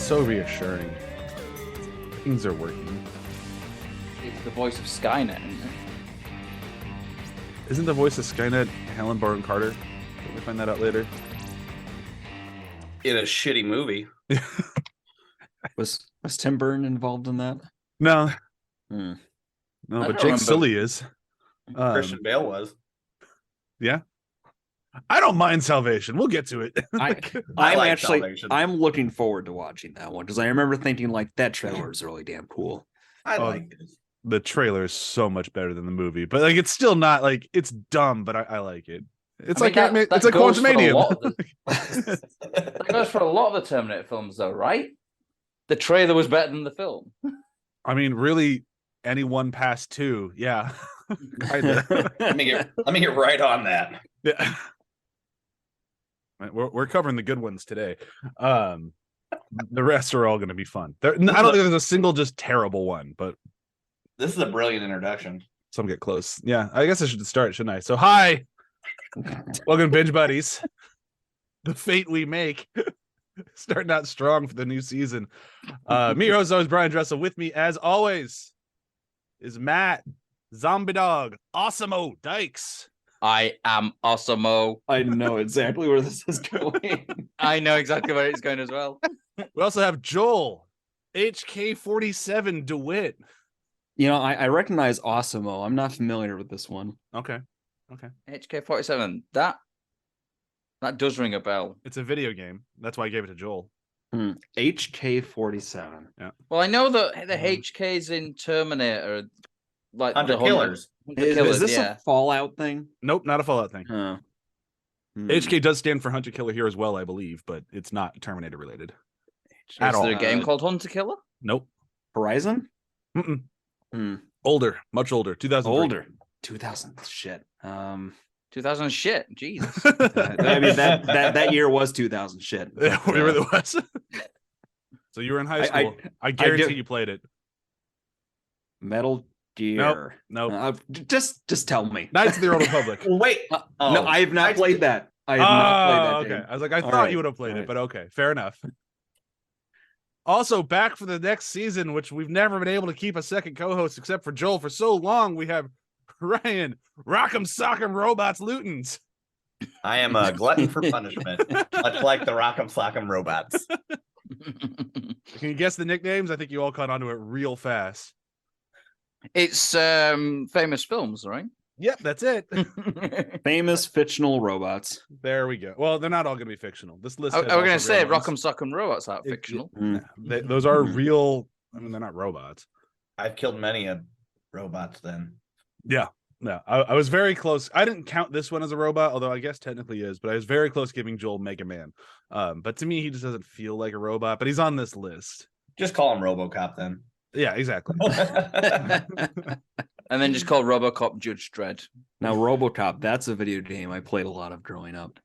so reassuring. Things are working. It's the voice of Skynet, isn't it? Isn't the voice of Skynet Helen Bonham Carter? Did we find that out later? In a shitty movie. Was Tim Burton involved in that? No. Hmm. No, I but don't Jake remember. Sully is. Christian Bale was. Yeah. I don't mind Salvation. We'll get to it. I'm looking forward to watching that one because I remember thinking like that trailer is really damn cool. I like it. The trailer is so much better than the movie, but like it's still not like it's dumb, but I like it. It's I mean, like that it's like goes for a Quantumanium. lot of that goes for a lot of the Terminator films, though, right? The trailer was better than the film. I mean, really, anyone past 2, yeah. Kinda. Let me get right on that. Yeah. We're covering the good ones today. The rest are all going to be fun. I don't think there's a single just terrible one, but This is a brilliant introduction. some get close. Yeah, I guess I should start, shouldn't I? So, hi, welcome to Binge Buddies. The fate we make. Starting out strong for the new season. Me, your host, always Bryan Dressel. With me, as always, is Matt, Zombie Dog, Awesome-o, Dykes. I am Osamo. I know exactly where this is going. I know exactly where it's going as well. We also have Joel, HK47, DeWitte. You know, I recognize Awesome-o. I'm not familiar with this one. Okay. HK47. That does ring a bell. It's a video game. That's why I gave it to Joel. HK47. Yeah. Well, I know that the HKs in Terminator, are like Hunter the Killers. Is this a Fallout thing? Nope, not a Fallout thing. Huh. HK does stand for Hunter Killer here as well, I believe, but it's not Terminator related. At Is all. there a game called Hunter Killer? Nope. Horizon? Older, much older. 2003. Older. 2000 shit. 2000 shit. Jesus. I mean that year was 2000 shit. Yeah, it really was. So you were in high school. I guarantee you played it. Metal Gear. Nope. Just tell me. Knights of the Old Republic. Well, wait. No, I have not played that. I have not played that okay. game. I was like, I All thought right, you would have played all it, right. but okay, fair enough. Also, back for the next season, which we've never been able to keep a second co-host except for Joel for so long. We have Ryan, Rock'em Sock'em Robots Lootens. I am a glutton for punishment, much like the Rock'em Sock'em Robots. Can you guess the nicknames? I think you all caught onto it real fast. It's famous films, right? Yep, that's it. Famous fictional robots. There we go. Well, they're not all going to be fictional. This list. I has was going to also say real ones. Rock'em Sock'em Robots aren't fictional. Those are real. I mean, they're not robots. I've killed many of robots then. Yeah. No, I was very close. I didn't count this one as a robot, although I guess technically is, but I was very close giving Joel Mega Man. But to me, he just doesn't feel like a robot, but he's on this list. Just call him RoboCop then. Yeah, exactly. And then just call RoboCop Judge Dredd. Now, RoboCop, that's a video game I played a lot of growing up.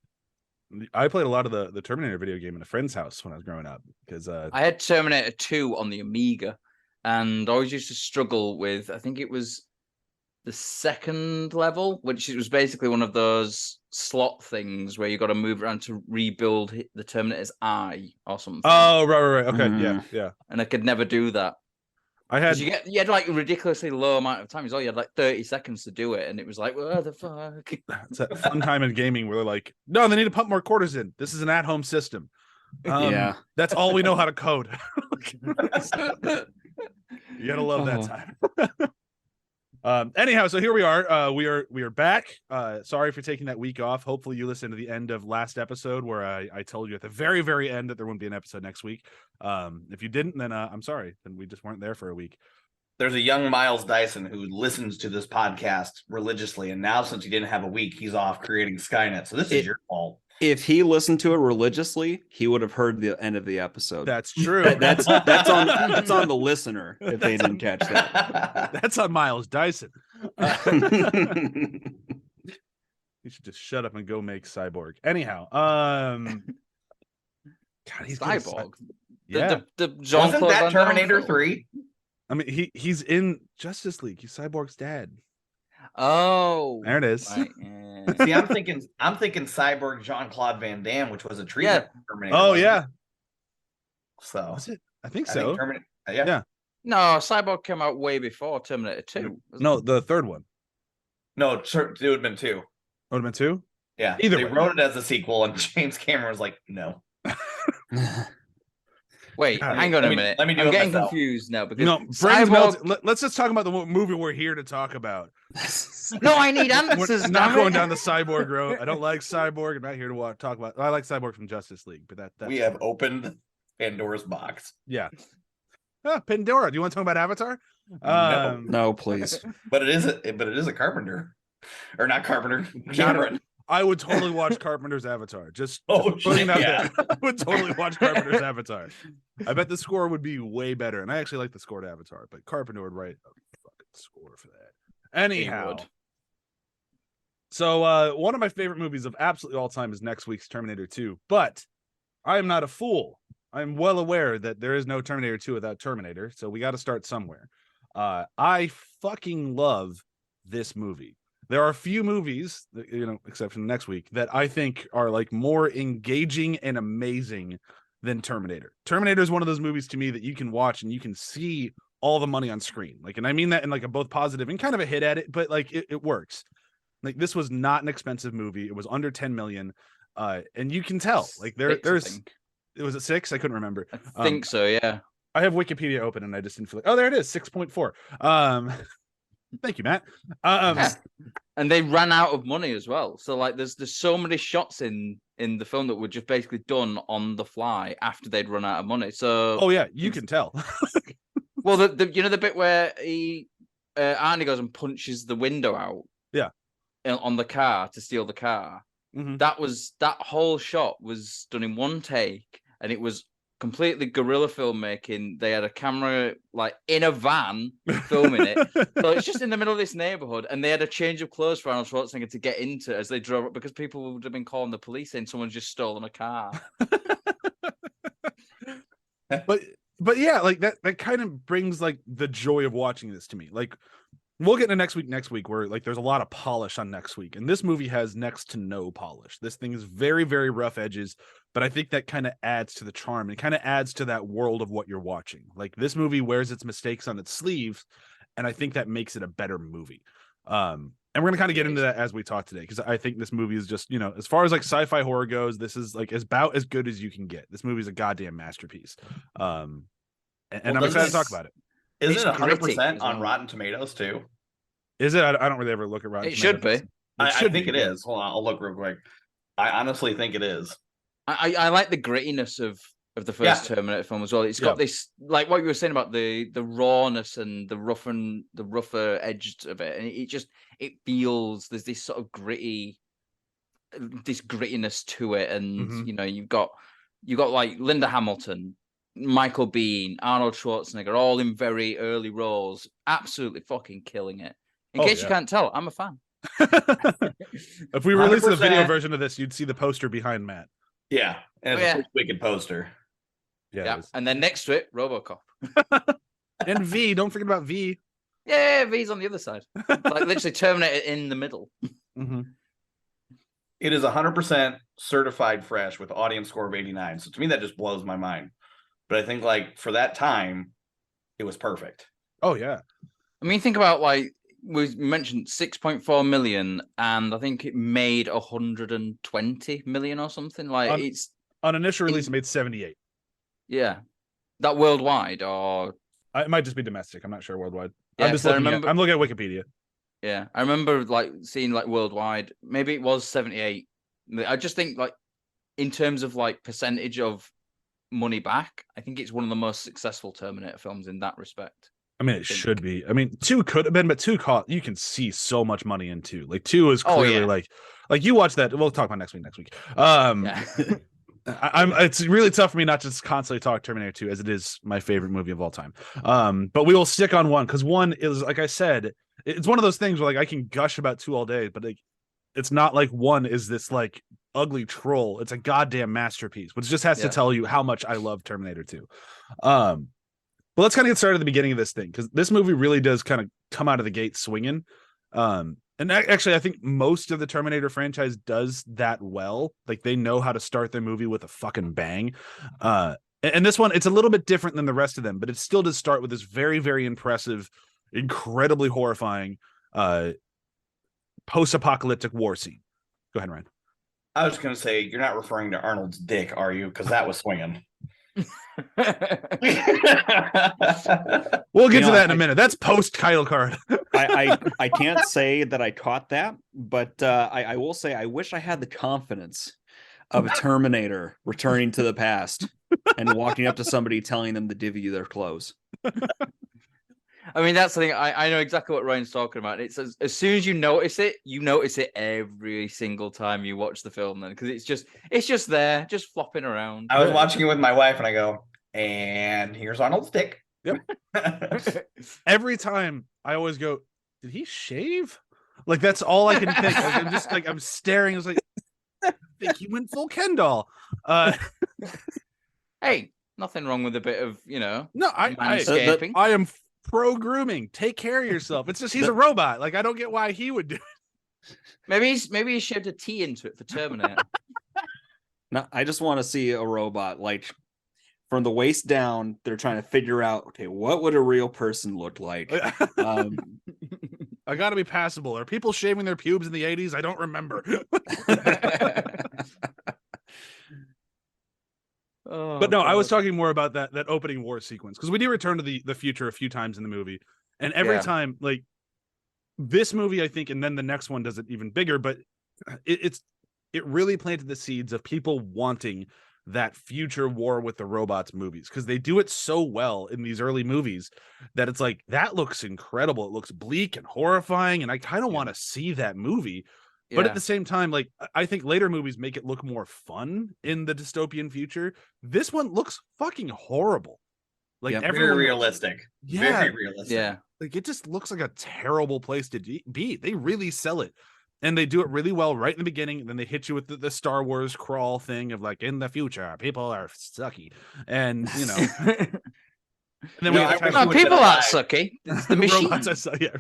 I played a lot of the Terminator video game in a friend's house when I was growing up because I had Terminator 2 on the Amiga, and I always used to struggle with, I think it was the second level, which was basically one of those slot things where you got to move around to rebuild the Terminator's eye or something. Oh, right. Okay, yeah. And I could never do that. I had You had like a ridiculously low amount of time. You had like 30 seconds to do it, and it was like, what the fuck? it's that fun time in gaming where they're like, no, they need to pump more quarters in. This is an at-home system. Yeah. That's all we know how to code. You gotta love that time. Anyhow, so here we are. We are back. Sorry for taking that week off. Hopefully you listened to the end of last episode where I told you at the very, very end that there wouldn't be an episode next week. If you didn't, then I'm sorry. Then we just weren't there for a week. There's a young Miles Dyson who listens to this podcast religiously, and now since he didn't have a week, he's off creating Skynet. So this is your fault. If he listened to it religiously, he would have heard the end of the episode. That's true. That's on the listener if they didn't catch that. That's on Miles Dyson. He should just shut up and go make Cyborg. Anyhow, God, he's Cyborg. Yeah, The Wasn't Jean-Claude that Van Damme Terminator film? 3? I mean he's in Justice League. He's Cyborg's dad. Oh, There it is. right, yeah. See, I'm thinking Cyborg Jean-Claude Van Damme, which was a treatment. Yeah. Terminator, Oh wasn't yeah. it? So Was it? I think I so. think Terminator. Yeah. Yeah. No, Cyborg came out way before Terminator 2. No, the third one. No, it would have been 2. Would have been 2. Yeah. Either they way. wrote it as a sequel, and James Cameron was like, no. Wait, God. hang on a minute. Let me do I'm it getting myself. confused now because No, brains Cyborg... melted. Let's just talk about the movie we're here to talk about. No, I need answers. We're not damn going it. down the Cyborg road. I don't like Cyborg. I'm not here to talk about. I like Cyborg from Justice League, but that's we have opened Pandora's box. yeah. Pandora. Do you want to talk about Avatar? No, please. But it is a Carpenter, or not Carpenter. Cameron. I would totally watch Carpenter's Avatar. Just Oh, putting it out yeah. there. I would totally watch Carpenter's Avatar. I bet the score would be way better, and I actually like the score to Avatar, but Carpenter would write a fucking score for that. Anyhow, so one of my favorite movies of absolutely all time is next week's Terminator 2, but I am not a fool. I'm well aware that there is no Terminator 2 without Terminator, so we got to start somewhere. I fucking love this movie. There are a few movies, except for next week, that I think are like more engaging and amazing than Terminator. Terminator is one of those movies to me that you can watch and you can see all the money on screen. Like, and I mean that in like a both positive and kind of a hit at it, but like it works. Like, this was not an expensive movie. It was under 10 million. And you can tell like there's, it was at 6. I couldn't remember. I think so. Yeah. I have Wikipedia open and I just didn't feel like, oh, there it is. 6.4. Thank you, Matt. Yeah. And they ran out of money as well. So like there's so many shots in the film that were just basically done on the fly after they'd run out of money. So oh yeah, you can tell. Well, the the bit where Arnie goes and punches the window out. Yeah. On the car to steal the car. Mm-hmm. That whole shot was done in one take, and it was completely guerrilla filmmaking. They had a camera like in a van filming it. So it's just in the middle of this neighborhood, and they had a change of clothes for Arnold Schwarzenegger to get into as they drove up because people would have been calling the police saying someone's just stolen a car. But yeah, like that kind of brings like the joy of watching this to me. Like, we'll get into next week where like there's a lot of polish on next week, and this movie has next to no polish. This thing is very, very rough edges, but I think that kind of adds to the charm and kind of adds to that world of what you're watching. Like, this movie wears its mistakes on its sleeves, and I think that makes it a better movie. And we're gonna kind of get into that as we talk today, because I think this movie is just, as far as like sci-fi horror goes, this is like about as good as you can get. This movie is a goddamn masterpiece. And I'm excited to talk about it. Isn't it 100% on well. Rotten Tomatoes too? Is it? I don't really ever look at Rotten It Tomatoes. should be. I think it is. Hold on, I'll look real quick. I honestly think it is. I like the grittiness of the first Terminator film as well. It's got this, like what you were saying about the rawness and the rougher edges of it, and it feels there's this sort of grittiness to it, and you've got like Linda Hamilton, Michael Biehn, Arnold Schwarzenegger, all in very early roles, absolutely fucking killing it. In case you can't tell, I'm a fan. If we release the 100%. video version of this, you'd see the poster behind Matt. Yeah, and it's a wicked poster. Yeah. And then next to it, RoboCop. And V, don't forget about V. Yeah, V's on the other side. Like literally Terminator in the middle. Mm-hmm. It is 100% certified fresh with audience score of 89. So to me, that just blows my mind. But I think like for that time, it was perfect. Oh yeah. I mean, think about like we mentioned 6.4 million, and I think it made 120 million or something. Like it's on initial release, it made 78. Yeah, that worldwide, or it might just be domestic. I'm not sure worldwide. Yeah, I'm looking at Wikipedia. Yeah, I remember like seeing like worldwide. Maybe it was 78. I just think like in terms of like percentage of money back, I think it's one of the most successful Terminator films in that respect. I mean, it should be. I mean, 2 could have been, but 2 you can see so much money in 2. Like 2 is clearly like you watch that. We'll talk about next week. It's really tough for me not to just constantly talk Terminator 2, as it is my favorite movie of all time. But we will stick on 1, because 1 is, like I said, it's one of those things where like I can gush about 2 all day, but like it's not like 1 is this like ugly troll. It's a goddamn masterpiece, which just has to tell you how much I love Terminator 2. But let's kind of get started at the beginning of this thing, because this movie really does kind of come out of the gate swinging. And actually, I think most of the Terminator franchise does that well. Like, they know how to start their movie with a fucking bang. And this one, it's a little bit different than the rest of them, but it still does start with this very, very impressive, incredibly horrifying post-apocalyptic war scene. Go ahead, Ryan. I was going to say, you're not referring to Arnold's dick, are you? Because that was swinging. We'll get to that in a minute. That's post title card. I can't say that I caught that, but I will say I wish I had the confidence of a Terminator returning to the past and walking up to somebody telling them to divvy you their clothes. I mean, that's the thing. I know exactly what Ryan's talking about. It's as soon as you notice it every single time you watch the film. Then because it's just there, just flopping around. I was watching it with my wife, and I go, and here's Arnold's dick. Yep. Every time I always go, did he shave? Like that's all I can think. Like, I'm just like I'm staring. I was like, I think he went full Ken doll. Hey, nothing wrong with a bit of No, manscaping. I am pro grooming. Take care of yourself. It's just he's a robot. Like I don't get why he would do it. Maybe he shaved a T into it for Terminator. No, I just want to see a robot like from the waist down. They're trying to figure out, okay, what would a real person look like? I got to be passable. Are people shaving their pubes in the 80s? I don't remember. But no, I was talking more about that opening war sequence because we do return to the future a few times in the movie, and every time, like this movie, I think, and then the next one does it even bigger. But it really planted the seeds of people wanting that future war with the robots movies because they do it so well in these early movies that it's like that looks incredible. It looks bleak and horrifying, and I kind of want to see that movie. But at the same time, like I think later movies make it look more fun in the dystopian future. This one looks fucking horrible. Like very realistic. Very realistic. Yeah. Like it just looks like a terrible place to be. They really sell it. And they do it really well right in the beginning. And then they hit you with the Star Wars crawl thing of like in the future, people are sucky. And and then people aren't sucky. It's the machines.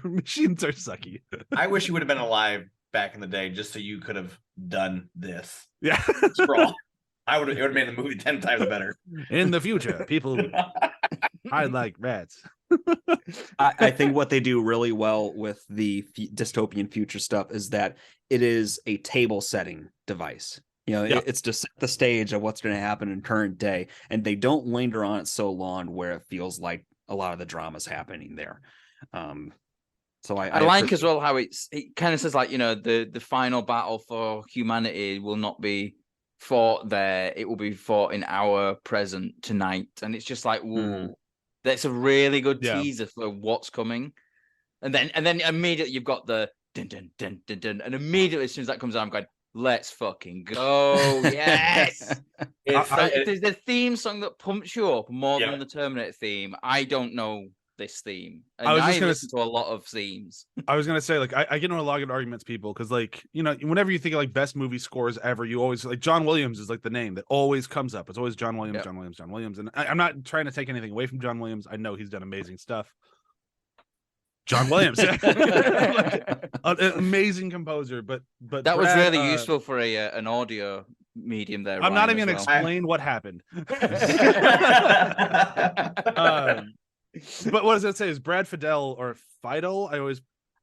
Machines are sucky. I wish you would have been alive back in the day just so you could have done this. Yeah. It would have made the movie 10 times better. In the future, people hide like rats. I think what they do really well with the dystopian future stuff is that it is a table setting device. It's to set the stage of what's going to happen in current day, and they don't linger on it so long where it feels like a lot of the drama's happening there. So I like as well how it kind of says like the final battle for humanity will not be fought there; it will be fought in our present tonight, and it's just like, whoa, that's a really good teaser for what's coming. And then immediately you've got the dun dun dun dun dun, and immediately as soon as that comes out, I'm going, let's fucking go! Yes, there's the theme song that pumps you up more than the Terminator theme. I don't know this theme. And I listen to a lot of themes. I was gonna say, like, I get into a lot of arguments, people, because like whenever you think of like best movie scores ever, you always like John Williams is like the name that always comes up. It's always John Williams, John Williams, John Williams. And I'm not trying to take anything away from John Williams. I know he's done amazing stuff. John Williams, like, an amazing composer, but that was really useful for an audio medium there. I'm not even gonna explain what happened. But what does that say? Is Brad Fidel or Fidel?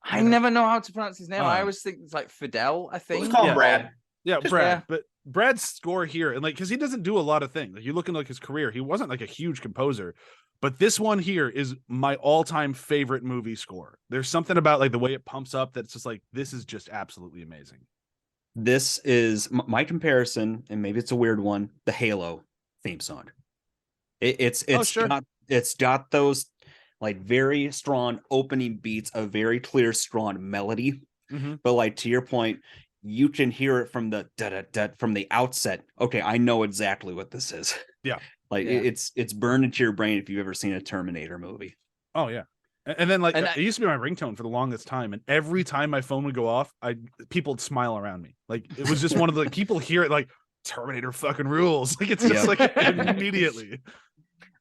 I never know how to pronounce his name. I always think it's like Fidel. I think. Let's call him Brad. Yeah, Brad. But Brad's score here, and like, because he doesn't do a lot of things. Like, you look into like his career, he wasn't like a huge composer, but this one here is my all-time favorite movie score. There's something about like the way it pumps up that's just like, this is just absolutely amazing. This is my comparison, and maybe it's a weird one. The Halo theme song. It's got those like very strong opening beats, a very clear, strong melody. But like to your point, you can hear it from the da-da-da from the outset. Okay, I know exactly what this is. Yeah. It's burned into your brain if you've ever seen a Terminator movie. Oh yeah. And then like it used to be my ringtone for the longest time, and every time my phone would go off, people would smile around me. Like it was just one of the people hear it like Terminator fucking rules. Like it's just like immediately.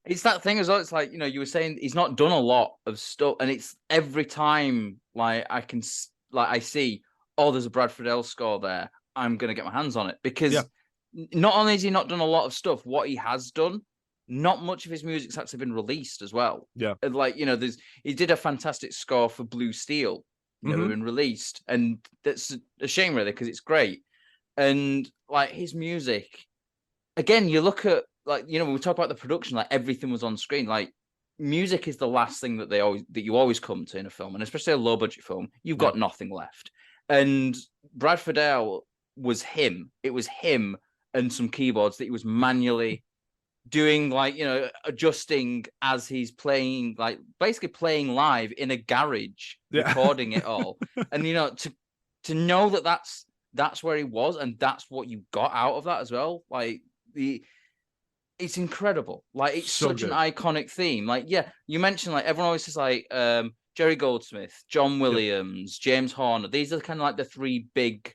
It's that thing as well. It's like, you were saying he's not done a lot of stuff, and it's every time like I see, oh, there's a Brad Fidel score there, I'm gonna get my hands on it because not only has he not done a lot of stuff, what he has done not much of his music's actually been released as well. Yeah. And like, you know, he did a fantastic score for Blue Steel, never been released. And that's a shame really, because it's great. And like his music, again, you look at like, you know, when we talk about the production, like everything was on screen. Like music is the last thing that you always come to in a film, and especially a low budget film, you've got nothing left. And Brad Fiedel was him. It was him and some keyboards that he was manually doing, like, you know, adjusting as he's playing, like basically playing live in a garage, recording it all. And you know, to know that that's where he was, and that's what you got out of that as well. Like it's incredible. Like it's so such an iconic theme. Like, yeah, you mentioned like everyone always says like Jerry Goldsmith, John Williams, James Horner. These are kind of like the three big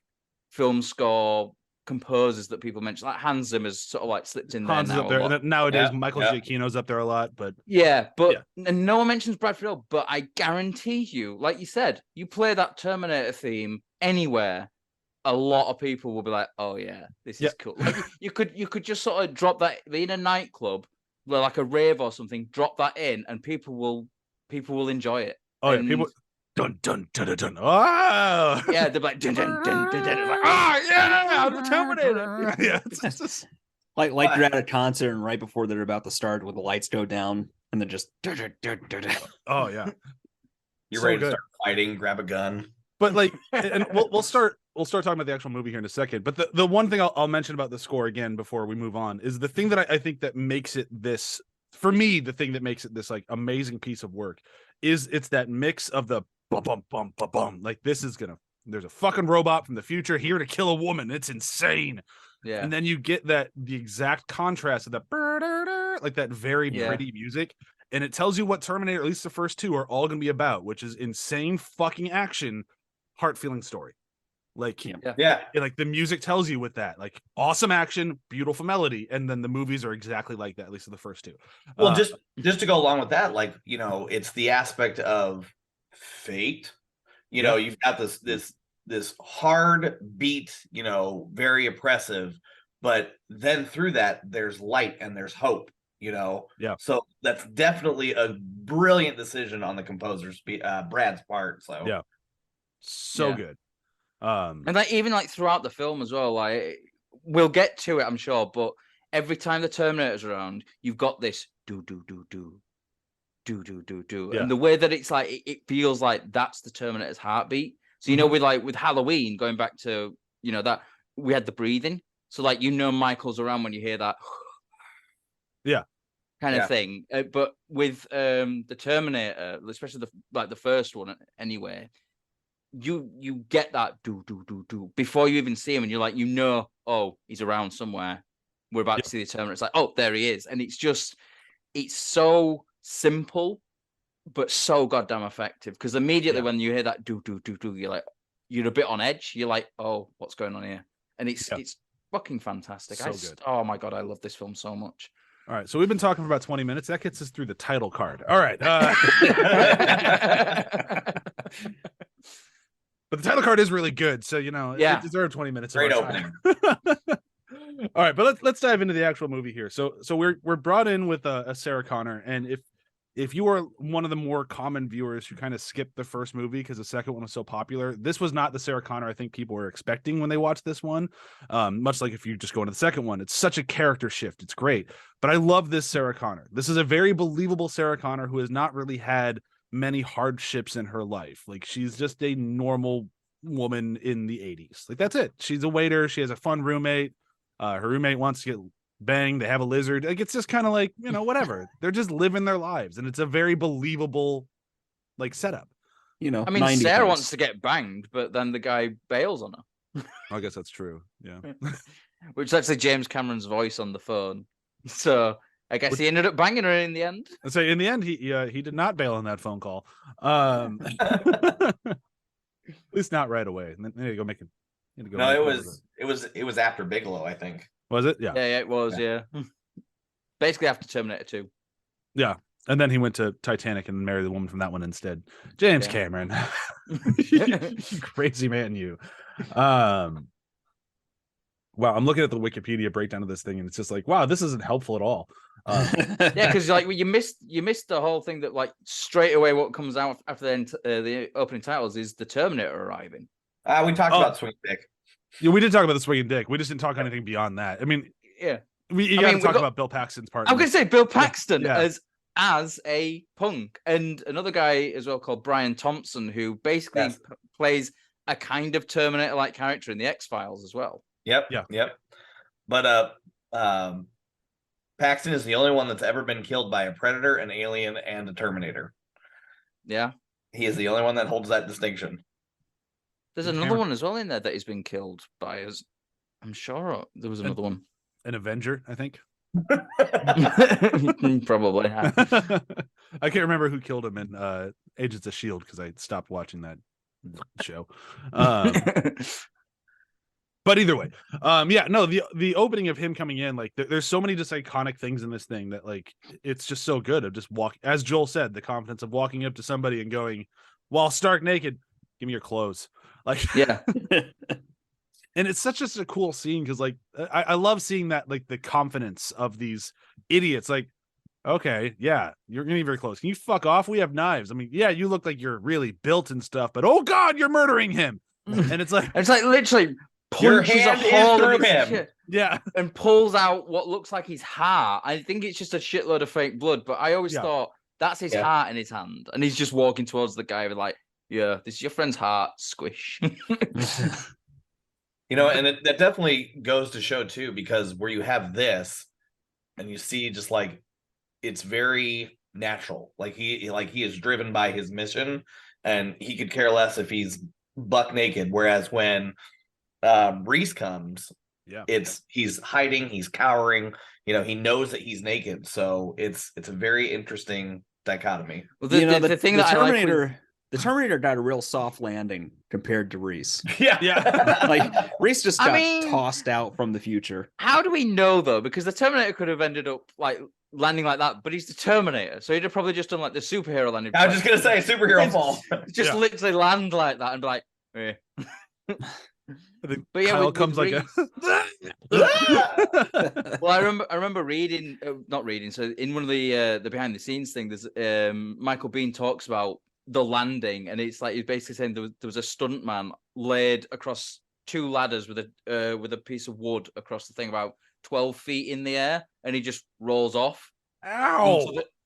film score composers that people mention. Like Hans Zimmer's sort of like slipped in there. Hans is up there. And nowadays, Michael Giacchino's up there a lot, but and no one mentions Brad Fiedel. But I guarantee you, like you said, you play that Terminator theme anywhere, a lot of people will be like, "Oh yeah, this is cool." Like, you could just sort of drop that in a nightclub, where like a rave or something. Drop that in, and people will enjoy it. Oh yeah, people. Dun dun dun dun dun. Oh yeah, they're like dun dun dun dun dun. Like, oh yeah, the Terminator. Yeah, it's just like you're at a concert and right before they're about to start, with the lights go down and then just. Oh yeah, you're ready to start fighting. Grab a gun. But like, and we'll start talking about the actual movie here in a second. But the one thing I'll mention about the score again before we move on is the thing that I think that makes it this, for me, the thing that makes it this like amazing piece of work is it's that mix of the bum bum bum bum bum. Like there's a fucking robot from the future here to kill a woman. It's insane. Yeah. And then you get the exact contrast of the like that very pretty music. And it tells you what Terminator, at least the first two, are all going to be about, which is insane fucking action, heart-feeling story. Like, like the music tells you with that, like awesome action, beautiful melody, and then the movies are exactly like that, at least in the first two. Well, just to go along with that, like, you know, it's the aspect of fate. You know, you've got this hard beat, you know, very oppressive, but then through that there's light and there's hope. You know, so that's definitely a brilliant decision on the composer's Brad's part. So good. And like even like throughout the film as well, like we'll get to it, I'm sure, but every time the Terminator's around, you've got this do, and the way that it's like it feels like that's the Terminator's heartbeat. So you know, with Halloween, going back to, you know, that we had the breathing, so like, you know, Michael's around when you hear that. Kind of thing. But with the Terminator, especially the first one anyway, you get that do before you even see him, and you're like, you know, oh, he's around somewhere. We're about to see the Terminator. It's like, oh, there he is. And it's so simple, but so goddamn effective. Because immediately when you hear that do, you're a bit on edge. You're like, oh, what's going on here? And it's fucking fantastic. So good. Oh my God, I love this film so much. All right, so we've been talking for about 20 minutes. That gets us through the title card. All right. But the title card is really good, so, you know, it deserved 20 minutes. Great opening. All right, but let's dive into the actual movie here. So we're brought in with a Sarah Connor, and if you are one of the more common viewers who kind of skipped the first movie because the second one was so popular, this was not the Sarah Connor I think people were expecting when they watched this one. Much like if you just go into the second one, it's such a character shift. It's great. But I love this Sarah Connor. This is a very believable Sarah Connor who has not really had many hardships in her life. Like, she's just a normal woman in the 80s. Like, that's it. She's a waiter. She has a fun roommate. Her roommate wants to get banged. They have a lizard. Like, it's just kind of like, you know, whatever. They're just living their lives, and it's a very believable like setup. You know, I mean, Sarah wants to get banged, but then the guy bails on her. I guess that's true. Yeah. Which is actually James Cameron's voice on the phone. So I guess he ended up banging her in the end. So in the end, he did not bail on that phone call. At least not right away. And then you go make it. No, it was after Bigelow, I think. Was it? Yeah. Yeah, it was. Yeah. Basically after Terminator 2. Yeah. And then he went to Titanic and married the woman from that one instead. James Cameron. You crazy man, you. Wow, I'm looking at the Wikipedia breakdown of this thing, and it's just like, wow, this isn't helpful at all. Yeah, because like you missed the whole thing that like straight away what comes out after the opening titles is the Terminator arriving. We talked about Swing Dick. Yeah, we did talk about the swinging dick. We just didn't talk anything beyond that. I mean, Yeah, you got to talk about Bill Paxton's part. I'm going to say Bill Paxton Yeah. as a punk, and another guy as well called Brian Thompson, who basically plays a kind of Terminator-like character in the X-Files as well. Yep. But Paxton is the only one that's ever been killed by a Predator, an Alien, and a Terminator. Yeah. He is the only one that holds that distinction. There's another one as well in there that he's been killed by us. I'm sure there was another one. An Avenger, I think. Probably. I can't remember who killed him in Agents of S.H.I.E.L.D. because I stopped watching that show. But either way, the opening of him coming in, like there's so many just iconic things in this thing that like it's just so good of just as Joel said, the confidence of walking up to somebody and going, while stark naked, give me your clothes. Like, yeah. And it's such just a cool scene because like I love seeing that, like the confidence of these idiots. Like, okay, yeah, you're gonna be very close. Can you fuck off? We have knives. I mean, yeah, you look like you're really built and stuff, but oh god, you're murdering him. And it's like literally your punches hand a hole through in his him. shit, yeah, and pulls out what looks like his heart. I think it's just a shitload of fake blood, but I always thought that's his heart in his hand, and he's just walking towards the guy with like, yeah, this is your friend's heart. Squish. You know, and that definitely goes to show too, because where you have this and you see just like it's very natural. Like he is driven by his mission and he could care less if he's buck naked. Whereas when Reese comes, he's hiding, he's cowering, you know, he knows that he's naked. So it's a very interesting dichotomy. Well, the thing that Terminator. The Terminator got a real soft landing compared to Reese. Yeah. Like Reese just got tossed out from the future. How do we know though? Because the Terminator could have ended up like landing like that, but he's the Terminator, so he'd have probably just done like the superhero landing. I was just gonna say superhero fall. Just literally land like that and be like, eh. But yeah, Kyle comes like a. Well, I remember reading, not reading. So in one of the behind the scenes thing, there's Michael Biehn talks about the landing, and it's like he's basically saying there was a stuntman laid across two ladders with a piece of wood across the thing about 12 feet in the air, and he just rolls off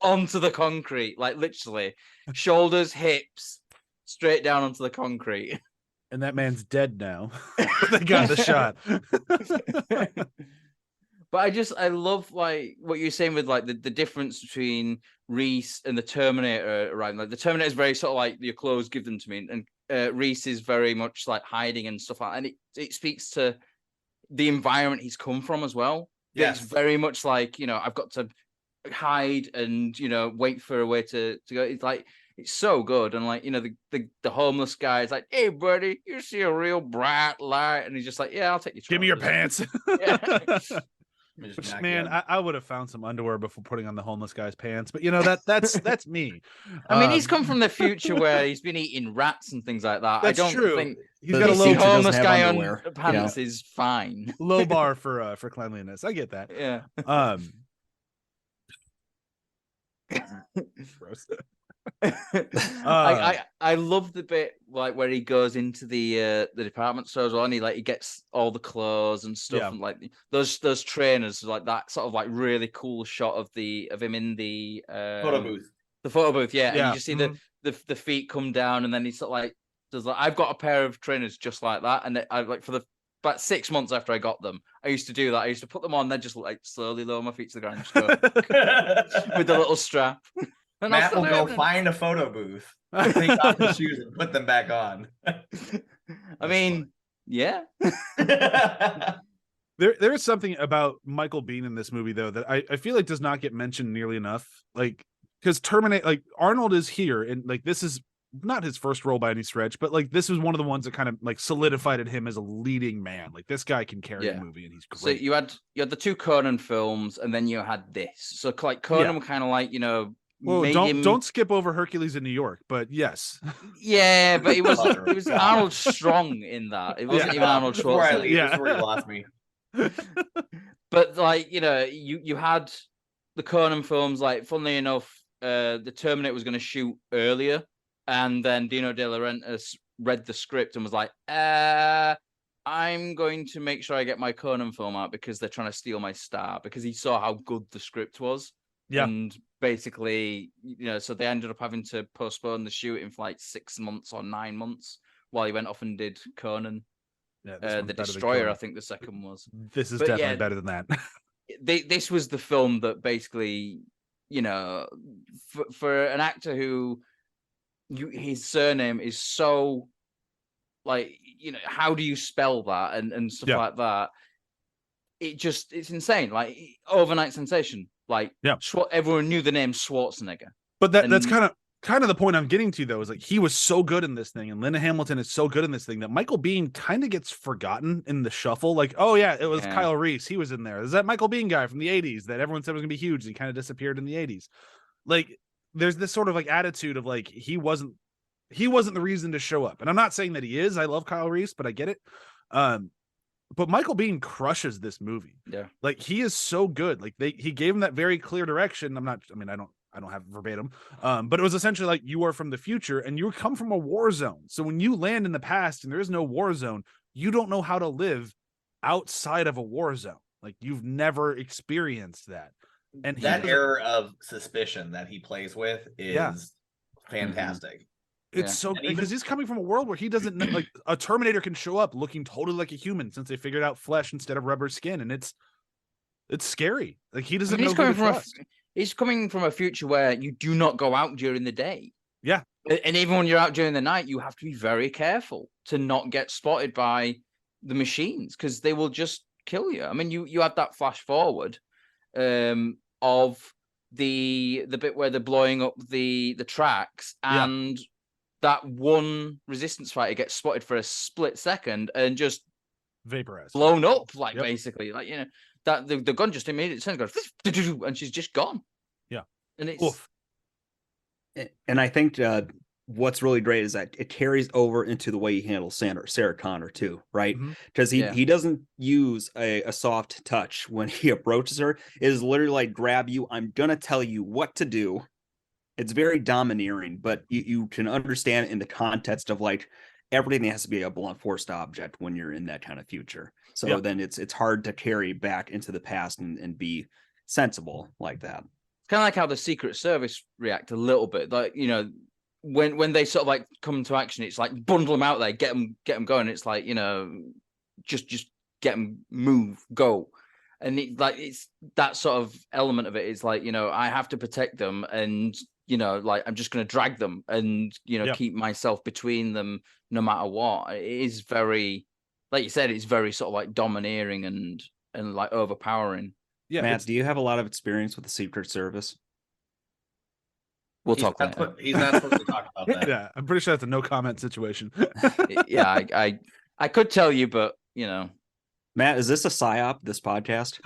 onto the concrete, like literally shoulders, hips, straight down onto the concrete. And that man's dead now. They got the shot. But I love like what you're saying with like the difference between Reese and the Terminator, right? Like the Terminator is very sort of like your clothes, give them to me, and Reese is very much like hiding and stuff like that. And it speaks to the environment he's come from as well. Yes. It's very much like, you know, I've got to hide and, you know, wait for a way to go. It's like it's so good. And like, you know, the homeless guy is like, hey buddy, you see a real bright light, and he's just like, yeah, I'll take you. Give me your pants. Which, man, I would have found some underwear before putting on the homeless guy's pants, but you know that's me. I mean, he's come from the future where he's been eating rats and things like that. That's I don't true. think He's got a low homeless guy on pants is fine. Low bar for cleanliness. I get that. Yeah. Gross. I love the bit like where he goes into the department store as well, and he gets all the clothes and stuff, and like those trainers, like that sort of like really cool shot of him in the photo booth. The photo booth, and you just see the feet come down, and then he's sort of like does like, I've got a pair of trainers just like that, and I like for about 6 months after I got them, I used to do that. I used to put them on, then just like slowly lower my feet to the ground, just go with the little strap. And Matt will go find a photo booth, take off the shoes, and put them back on. I mean, yeah. There is something about Michael Biehn in this movie though that I feel like does not get mentioned nearly enough. Like, because Terminator, like Arnold is here, and like this is not his first role by any stretch, but like this is one of the ones that kind of like solidified him as a leading man. Like this guy can carry a movie, and he's great. So you had the two Conan films, and then you had this. So like Conan were kind of like, you know. Well, don't skip over Hercules in New York, but yes. Yeah, but it was Arnold Strong in that. It wasn't even Arnold Schwarzenegger. That's where he lost me. But like, you had the Conan films, like, funnily enough, the Terminator was going to shoot earlier, and then Dino De Laurentiis read the script and was like, I'm going to make sure I get my Conan film out because they're trying to steal my star, because he saw how good the script was. Yeah. And basically, so they ended up having to postpone the shooting for like 6 months or 9 months while he went off and did Conan. Yeah, the Destroyer, I think the second was. This is definitely better than that. This was the film that basically, for an actor who his surname is so, like, how do you spell that and stuff like that? It's insane. Like, overnight sensation. Like, everyone knew the name Schwarzenegger. But that's kind of the point I'm getting to, though, is like, he was so good in this thing, and Linda Hamilton is so good in this thing, that Michael Biehn kind of gets forgotten in the shuffle. Like, oh yeah, it was Kyle Reese, he was in there. There's that Michael Biehn guy from the 80s that everyone said was gonna be huge, and he kind of disappeared in the 80s. Like, there's this sort of like attitude of like, he wasn't the reason to show up. And I'm not saying that he is. I love Kyle Reese, but I get it. But Michael Biehn crushes this movie. Yeah. Like, he is so good. Like, he gave him that very clear direction. I don't have verbatim. But it was essentially like, you are from the future and you come from a war zone. So when you land in the past and there is no war zone, you don't know how to live outside of a war zone. Like, you've never experienced that. And that air of suspicion that he plays with is fantastic. It's so, because he's coming from a world where he doesn't know, like, a Terminator can show up looking totally like a human since they figured out flesh instead of rubber skin, and it's scary. Like, he doesn't know who to trust. He's coming from a future where you do not go out during the day. Yeah. And even when you're out during the night, you have to be very careful to not get spotted by the machines, because they will just kill you. I mean, you had that flash forward of the bit where they're blowing up the tracks, and that one resistance fighter gets spotted for a split second and just vaporized, blown up, like, basically, like, that the gun just immediately turns, goes, and she's just gone. Yeah. And it's oof. And I think what's really great is that it carries over into the way he handles Sarah Connor too, right? Because he doesn't use a soft touch when he approaches her. It is literally like, grab you, I'm gonna tell you what to do. It's very domineering, but you can understand in the context of, like, everything has to be a blunt force object when you're in that kind of future. So then it's hard to carry back into the past and be sensible like that. It's kind of like how the Secret Service react a little bit. Like, when they sort of like come to action, it's like, bundle them out there, get them going. It's like, just get them, move, go. And it's that sort of element of it is like, I have to protect them, and like, I'm just going to drag them and, keep myself between them no matter what. It is very, like you said, it's very sort of like domineering and like overpowering. Yeah. Matt, do you have a lot of experience with the Secret Service? We'll talk later. He's not supposed to talk about that. Yeah, I'm pretty sure that's a no comment situation. Yeah, I could tell you, but Matt, is this a psyop, this podcast?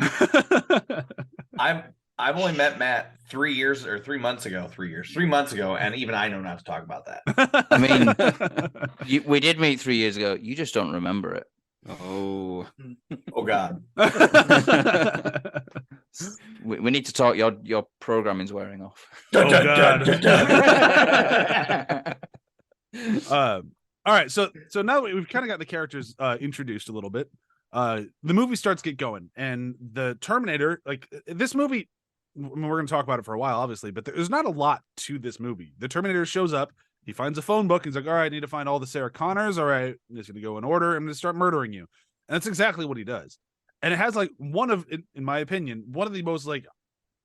I've only met Matt 3 months ago, and even I know not to talk about that. I mean, we did meet 3 years ago. You just don't remember it. Oh God. We need to talk. Your programming's wearing off. Oh God. All right, so now that we've kind of got the characters introduced a little bit, the movie starts to get going, and the Terminator, like, this movie, we're going to talk about it for a while, obviously, but there's not a lot to this movie. The Terminator shows up, he finds a phone book, he's like, all right, I need to find all the Sarah Connors, all right, I'm just going to go in order, I'm going to start murdering you. And that's exactly what he does. And it has, like, in my opinion, one of the most, like,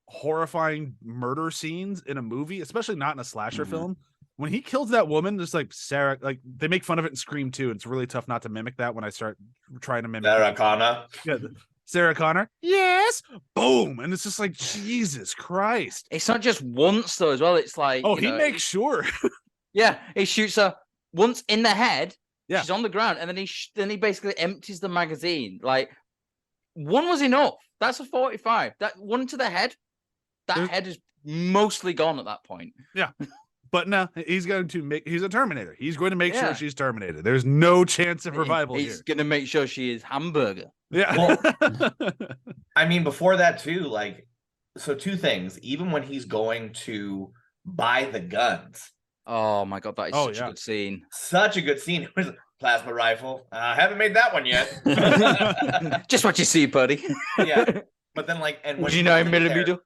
horrifying murder scenes in a movie, especially not in a slasher film. When he kills that woman, just like Sarah, like, they make fun of it in Scream 2. It's really tough not to mimic that when I start trying to mimic Sarah Connor. Yeah, Sarah Connor. Yes. Boom. And it's just like, Jesus Christ. It's not just once though, as well. It's like, he makes sure. Yeah, he shoots her once in the head. Yeah. She's on the ground, and then he basically empties the magazine. Like, one was enough. That's a 45. That one to the head. That head is mostly gone at that point. Yeah. But no, he's a Terminator. He's going to make sure Yeah. she's terminated. There's no chance of revival He's here. going to make sure she is hamburger. Yeah. I mean, before that too, like, so two things. Even when he's going to buy the guns, Oh my god, that is such a good scene. such a good scene. It was a plasma rifle. I haven't made that one yet. Just what you see, buddy. Yeah. But then, like, and when 9 millimeter.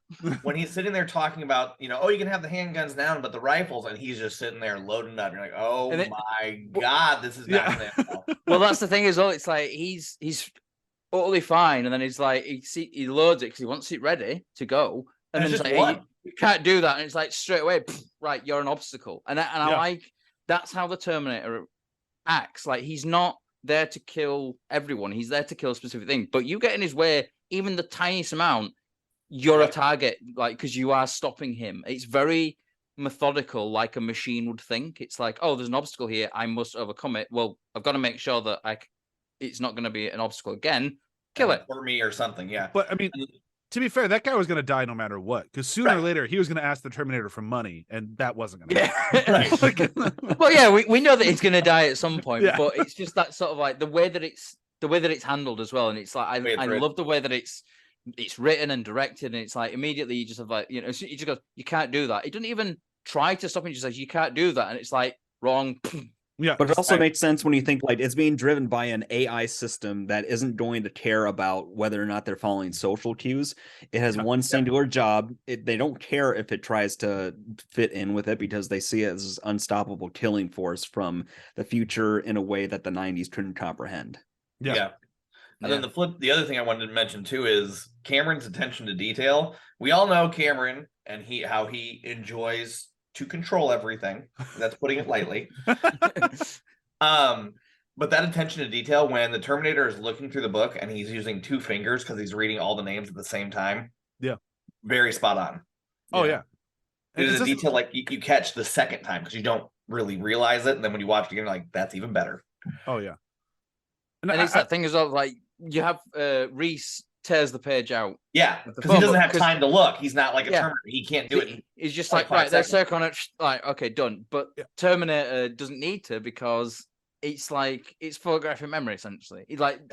when he's sitting there talking about, oh, you can have the handguns now, but the rifles, and he's just sitting there loading up. You're like, oh my god, this is not gonna end well. Well, that's the thing as well. It's like he's totally fine, and then he's like he loads it because he wants it ready to go, and then it's like, hey, you can't do that, and it's like straight away, right, you're an obstacle, and I like that's how the Terminator acts. Like he's not there to kill everyone; he's there to kill a specific thing. But you get in his way, even the tiniest amount, you're a target, like because you are stopping him. It's very methodical, like a machine would think. It's like, oh, there's an obstacle here, I must overcome it. Well, I've got to make sure that it's not going to be an obstacle again. Kill it for me or something. Yeah, but I mean, to be fair, that guy was going to die no matter what, because sooner or later he was going to ask the Terminator for money, and that wasn't going to happen. Well, yeah, we know that he's going to die at some point, but it's just that sort of like the way that it's handled as well, and it's like I love the way that it's written and directed, and it's like immediately you just have like he just goes, you can't do that. He doesn't even try to stop him; he just says you can't do that, and it's like wrong. Yeah, but it also makes sense when you think like it's being driven by an AI system that isn't going to care about whether or not they're following social cues. It has one singular job. They don't care if it tries to fit in with it because they see it as this unstoppable killing force from the future in a way that the 90s couldn't comprehend. Yeah. And then the other thing I wanted to mention too is Cameron's attention to detail. We all know Cameron and how he enjoys to control everything. That's putting it lightly. But that attention to detail when the Terminator is looking through the book and he's using two fingers because he's reading all the names at the same time. Yeah. Very spot on. Oh yeah. It is a detail like you catch the second time because you don't really realize it. And then when you watch it again, you're like, that's even better. Oh yeah. And it's that thing as well, like you have Reese tears the page out. Yeah, because he doesn't have time to look. He's not like a Terminator. He can't do it. He's just like, right, there's circle on it. Like, okay, done. But Terminator doesn't need to because it's like it's photographic memory essentially.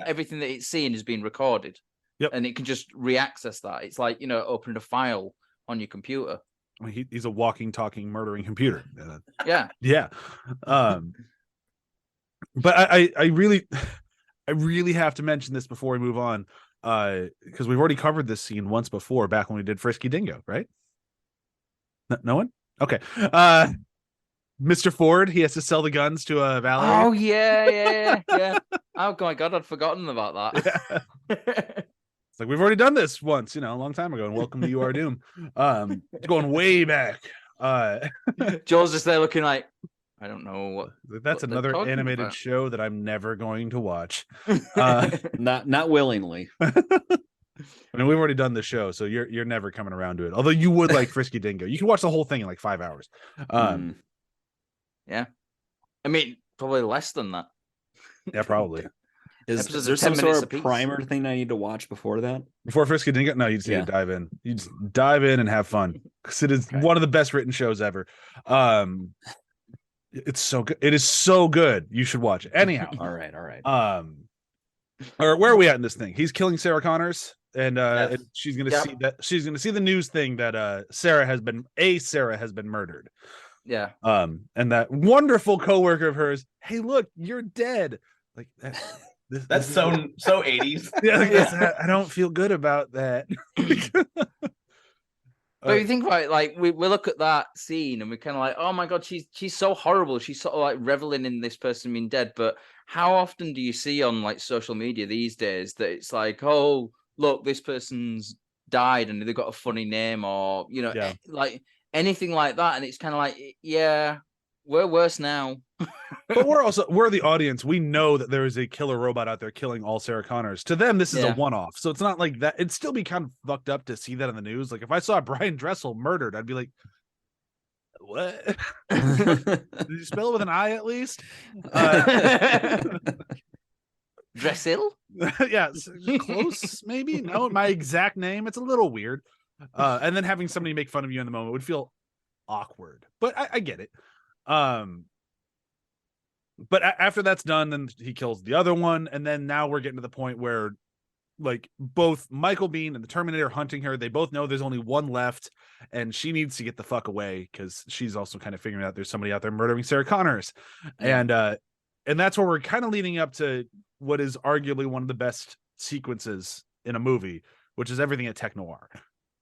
Everything that it's seeing is being recorded. Yep. And it can just re-access that. It's like opening a file on your computer. I mean, he's a walking, talking, murdering computer. Yeah. Yeah. But I really have to mention this before we move on. Because we've already covered this scene once before, back when we did Frisky Dingo, right? No one? Okay. Mr. Ford, he has to sell the guns to Valerie. Oh yeah. Oh my god, I'd forgotten about that. Yeah. It's like we've already done this once, a long time ago. And welcome to You Are Doom. Going way back. Joel's just there looking like, I don't know what. That's another animated show that I'm never going to watch. Not willingly. I mean, we've already done the show, so you're never coming around to it. Although you would like Frisky Dingo. You can watch the whole thing in like 5 hours. Yeah. I mean, probably less than that. Yeah, probably. Is there some sort of primer thing I need to watch before that? Before Frisky Dingo? No, you just need to dive in. You just dive in and have fun. Because it is one of the best written shows ever. It's so good. It is so good. You should watch it. Anyhow. All right. Or where are we at in this thing? He's killing Sarah Connors, and she's gonna see that she's gonna see the news thing that Sarah has been murdered. Yeah. And that wonderful coworker of hers, hey, look, you're dead. Like that's so 80s. Yeah, I don't feel good about that. But you think about it, like we look at that scene and we're kind of like, oh my god, she's so horrible. She's sort of like reveling in this person being dead. But how often do you see on like social media these days that it's like, oh look, this person's died and they've got a funny name, or like anything like that, and it's kind of like, yeah, we're worse now. But we're the audience. We know that there is a killer robot out there killing all Sarah Connors. To them, this is a one-off. So it's not like that. It'd still be kind of fucked up to see that in the news. Like if I saw Bryan Dressel murdered, I'd be like, what? Did you spell it with an I at least? Dressel? Yeah, close maybe. No, my exact name. It's a little weird. And then having somebody make fun of you in the moment would feel awkward, but I get it. But after that's done, then he kills the other one, and then now we're getting to the point where like both Michael Biehn and the Terminator hunting her, they both know there's only one left, and she needs to get the fuck away because she's also kind of figuring out there's somebody out there murdering Sarah Connors. Yeah. And that's where we're kind of leading up to what is arguably one of the best sequences in a movie, which is everything at Tech Noir.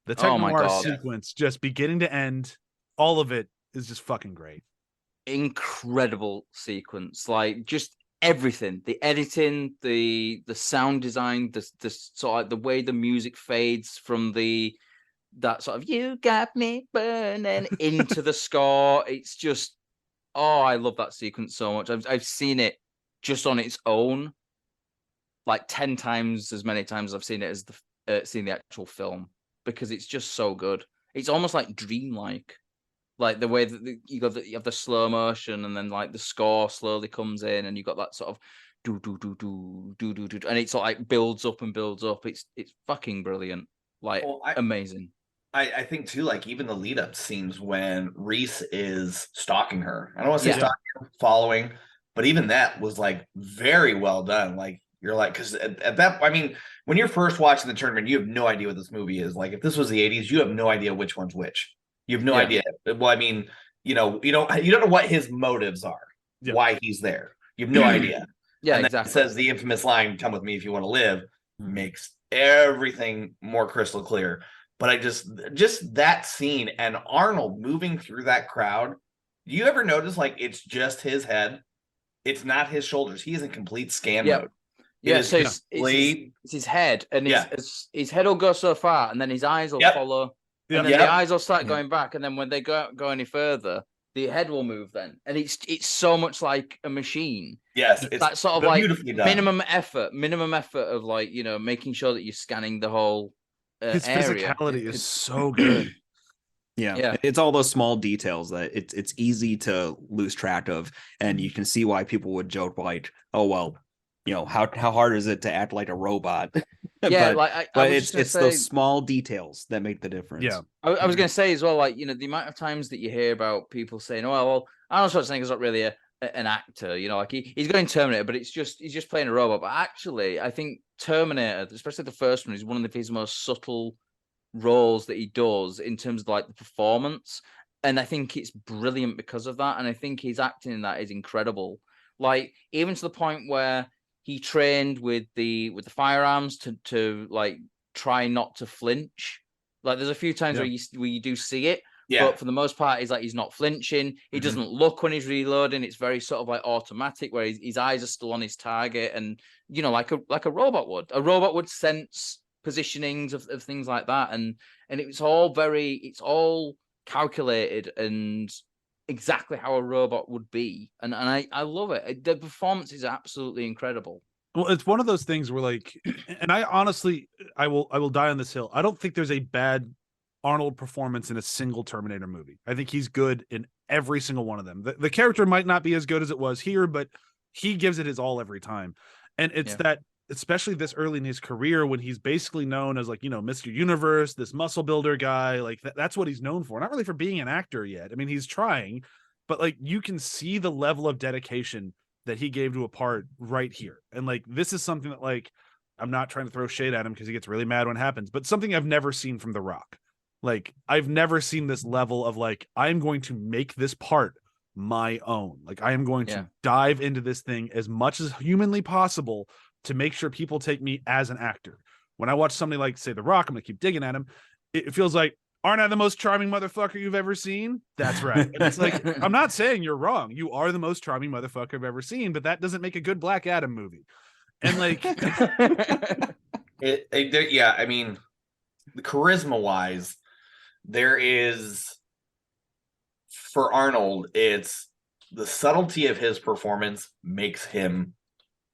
The Tech Noir sequence, just beginning to end, all of it is just fucking great. Incredible sequence, like just everything, the editing, the sound design, the sort of the way the music fades from that sort of "you got me burning" into the score. It's just, oh, I love that sequence so much. I've seen it just on its own like 10 times as many times as I've seen it as seen the actual film, because it's just so good. It's almost like dreamlike. Like the way that you have the slow motion, and then like the score slowly comes in, and you got that sort of do do do do do do do, and it's like builds up and builds up. It's fucking brilliant, like amazing. I think too, like even the lead up scenes when Reese is stalking her. I don't want to say stalking, following, but even that was like very well done. Like you're like, because at that, I mean, when you're first watching the tournament, you have no idea what this movie is. Like if this was the 80s, you have no idea which one's which. You have no idea. Well, I mean, you don't know what his motives are, why he's there. You have no idea. Yeah, and exactly. It says the infamous line, "Come with me if you want to live," makes everything more crystal clear. But I just that scene and Arnold moving through that crowd. Do you ever notice like it's just his head? It's not his shoulders. He is in complete scan mode. Yeah, so it's his head, and his head will go so far, and then his eyes will follow. And then the eyes will start going back, and then when they go any further, the head will move then. And it's so much like a machine. Yes, it's that sort of like minimum effort of like, making sure that you're scanning the whole his area. Physicality is so good. Yeah, it's all those small details that it's easy to lose track of, and you can see why people would joke like, "Oh well, how hard is it to act like a robot?" Yeah, but it's those small details that make the difference. Yeah, I was going to say as well, like the amount of times that you hear about people saying, "Oh well, Arnold Schwarzenegger's not really an actor," like he's going Terminator, but he's just playing a robot. But actually, I think Terminator, especially the first one, is one of his most subtle roles that he does in terms of like the performance, and I think it's brilliant because of that. And I think his acting in that is incredible. Like even to the point where he trained with the firearms to like try not to flinch. Like there's a few times where you do see it, but for the most part, he's not flinching. He doesn't look when he's reloading. It's very sort of like automatic, where his eyes are still on his target, and like a robot would. A robot would sense positionings of things like that, and it's all calculated and exactly how a robot would be, and I love it. The performance is absolutely incredible. Well, it's one of those things where like, and I honestly, I will die on this hill. I don't think there's a bad Arnold performance in a single Terminator movie. I think he's good in every single one of them. The character might not be as good as it was here, but he gives it his all every time. And it's that, especially this early in his career, when he's basically known as like, Mr. Universe, this muscle builder guy, like that's what he's known for. Not really for being an actor yet. I mean, he's trying, but like you can see the level of dedication that he gave to a part right here. And like, this is something that like, I'm not trying to throw shade at him because he gets really mad when it happens, but something I've never seen from The Rock. Like I've never seen this level of like, I'm going to make this part my own. Like I am going to dive into this thing as much as humanly possible to make sure people take me as an actor. When I watch somebody like, say, The Rock, I'm going to keep digging at him. It feels like, aren't I the most charming motherfucker you've ever seen? That's right. And it's like, I'm not saying you're wrong. You are the most charming motherfucker I've ever seen, but that doesn't make a good Black Adam movie. And like, I mean, charisma-wise, there is, for Arnold, it's the subtlety of his performance makes him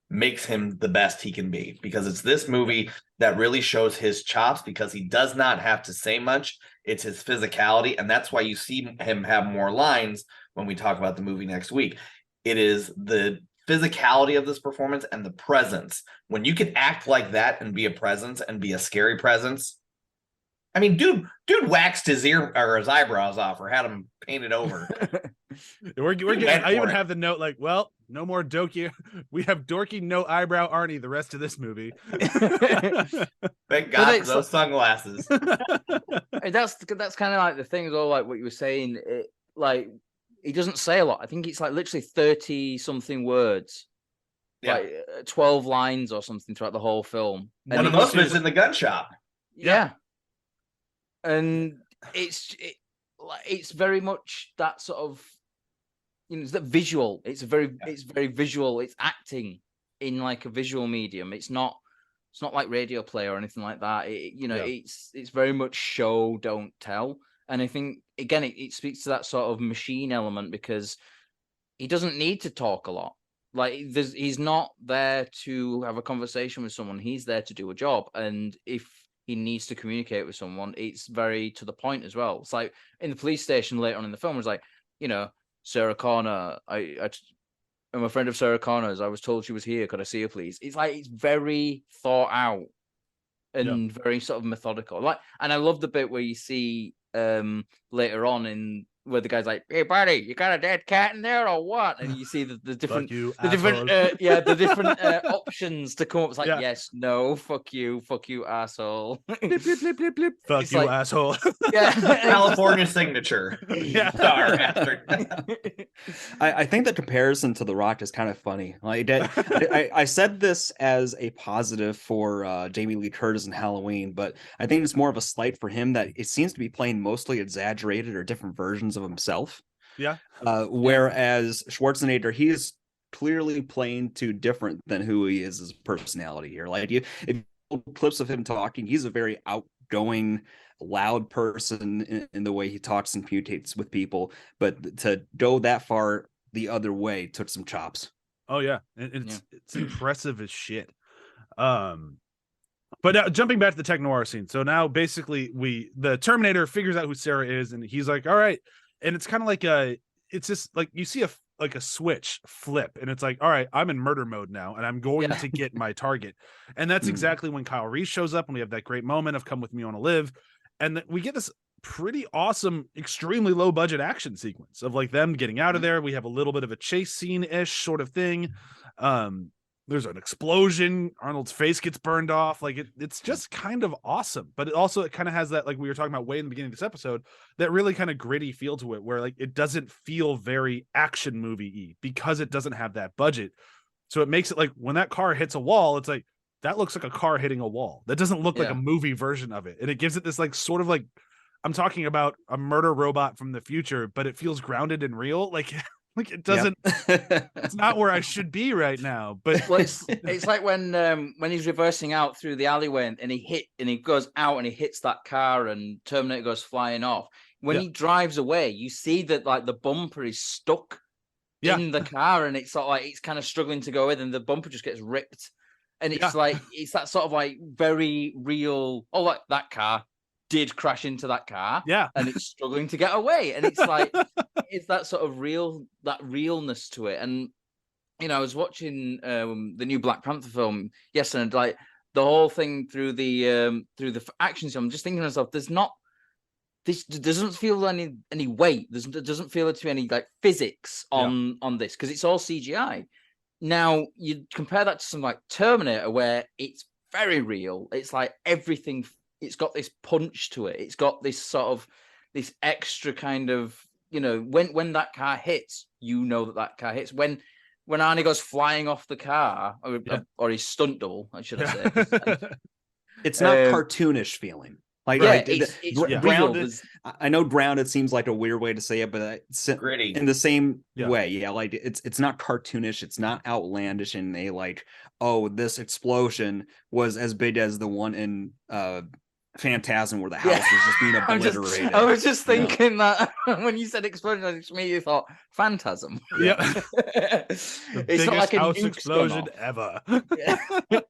the best he can be, because it's this movie that really shows his chops, because he does not have to say much. It's his physicality, and that's why you see him have more lines when we talk about the movie next week. It is the physicality of this performance and the presence. When you can act like that and be a presence and be a scary presence, I mean, dude waxed his ear or his eyebrows off, or had them painted over. We're getting, I even it. have the note like, well, no more dorky. We have dorky, no eyebrow Arnie the rest of this movie. Thank God for those sunglasses. That's kind of like the thing, though, like what you were saying. Like, he doesn't say a lot. I think it's like literally 30 something words, like 12 lines or something throughout the whole film. One of most of it's in the gun shop. Yeah. And it's very much that sort of, it's that visual. It's very visual. It's acting in like a visual medium. It's not like radio play or anything like that. It's very much show, don't tell. And I think again, it speaks to that sort of machine element, because he doesn't need to talk a lot. Like he's not there to have a conversation with someone. He's there to do a job. And if he needs to communicate with someone, it's very to the point as well. It's like in the police station later on in the film, it's like, Sarah Connor, I'm a friend of Sarah Connor's. I was told she was here. Could I see her, please? It's like, it's very thought out and very sort of methodical. Like, and I love the bit where you see later on where the guy's like, "Hey, buddy, you got a dead cat in there or what?" And you see the different, the different options to come up. It's like, yes, no, fuck you, asshole. Blip, blip, blip, blip, blip. Fuck It's you, like, asshole. Yeah, California signature. Yeah. Star after. I think the comparison to The Rock is kind of funny. Like I said this as a positive for Jamie Lee Curtis in Halloween, but I think it's more of a slight for him that it seems to be playing mostly exaggerated or different versions of himself. Yeah. Whereas Schwarzenegger, he is clearly playing too different than who he is as a personality here. Like if you clips of him talking, he's a very outgoing, loud person in the way he talks and communicates with people, but to go that far the other way took some chops. Oh yeah, it's impressive as shit. But now, jumping back to the tech noir scene, so now basically the Terminator figures out who Sarah is, and he's like, all right, and it's kind of like it's just like you see a switch flip, and it's like, all right, I'm in murder mode now, and I'm going to get my target. And that's exactly when Kyle Reese shows up, and we have that great moment of "Come with me, I want to live," and we get this pretty awesome, extremely low budget action sequence of like them getting out of there. We have a little bit of a chase scene-ish sort of thing. There's an explosion, Arnold's face gets burned off. Like it's just kind of awesome, but it kind of has that, like we were talking about way in the beginning of this episode, that really kind of gritty feel to it, where like it doesn't feel very action movie-y because it doesn't have that budget. So it makes it like when that car hits a wall, it's like that looks like a car hitting a wall. That doesn't look like a movie version of it. And it gives it this like sort of like, I'm talking about a murder robot from the future, but it feels grounded and real. Like it doesn't. It's not where I should be right now. But it's like when he's reversing out through the alleyway and he goes out and he hits that car and Terminator goes flying off. When he drives away, you see that like the bumper is stuck in the car, and it's sort of like it's kind of struggling to go away, and the bumper just gets ripped. And it's like it's that sort of like very real. Oh, like that car did crash into that car, and it's struggling to get away, and it's like it's that sort of realness to it. And I was watching the new Black Panther film yesterday, and like the whole thing through the action scene, I'm just thinking to myself, this doesn't feel any weight. There doesn't feel to any like physics on this, because it's all CGI. Now you compare that to something like Terminator, where it's very real. It's like everything. It's got this punch to it. It's got this sort of this extra kind of, when that car hits, that car hits. When Arnie goes flying off the car, or his stunt double, I should have said. It's not cartoonish feeling. Like, it's grounded. I know grounded seems like a weird way to say it, but it's gritty in the same way. Yeah, like it's not cartoonish. It's not outlandish in a like, oh, this explosion was as big as the one in Phantasm where the house was just being obliterated. I was just thinking that when you said explosion, I just immediately thought Phantasm. Yeah, it's biggest not like a house nuke's explosion gone ever. But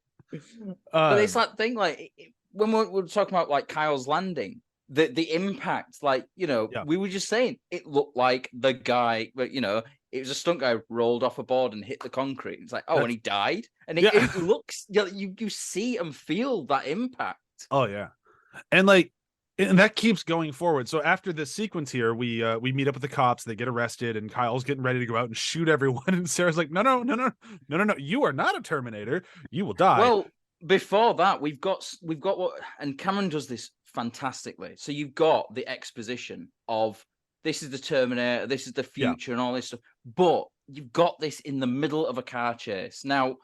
it's that thing, like when we're talking about like Kyle's landing, the impact, like we were just saying, it looked like the guy, but it was a stunt guy rolled off a board and hit the concrete. It's like, and he died, and it looks, you see and feel that impact. Oh yeah. And like And that keeps going forward. So after this sequence here, we meet up with the cops. They get arrested, and Kyle's getting ready to go out and shoot everyone. And Sarah's like, no. You are not a Terminator. You will die. Well, before that, we've got what, and Cameron does this fantastically. So you've got the exposition of this is the Terminator, this is the future, and all this stuff. But you've got this in the middle of a car chase. Now,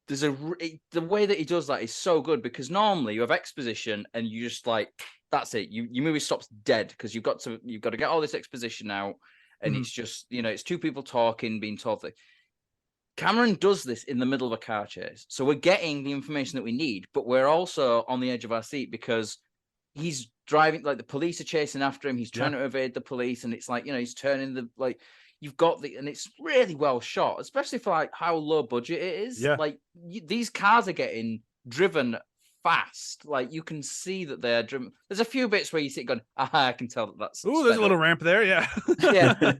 there's the way that he does that is so good, because normally you have exposition and you just like, that's it. Your movie stops dead because you've got to get all this exposition out, and it's just, it's two people talking, being told that. Cameron does this in the middle of a car chase. So we're getting the information that we need, but we're also on the edge of our seat because he's driving, like the police are chasing after him. He's trying to evade the police, and it's like, he's turning you've got and it's really well shot, especially for like how low budget it is. Yeah. Like these cars are getting driven fast. Like you can see that they're driven. There's a few bits where you see it going, I can tell that's. Ooh, there's a little ramp there. Yeah. Yeah.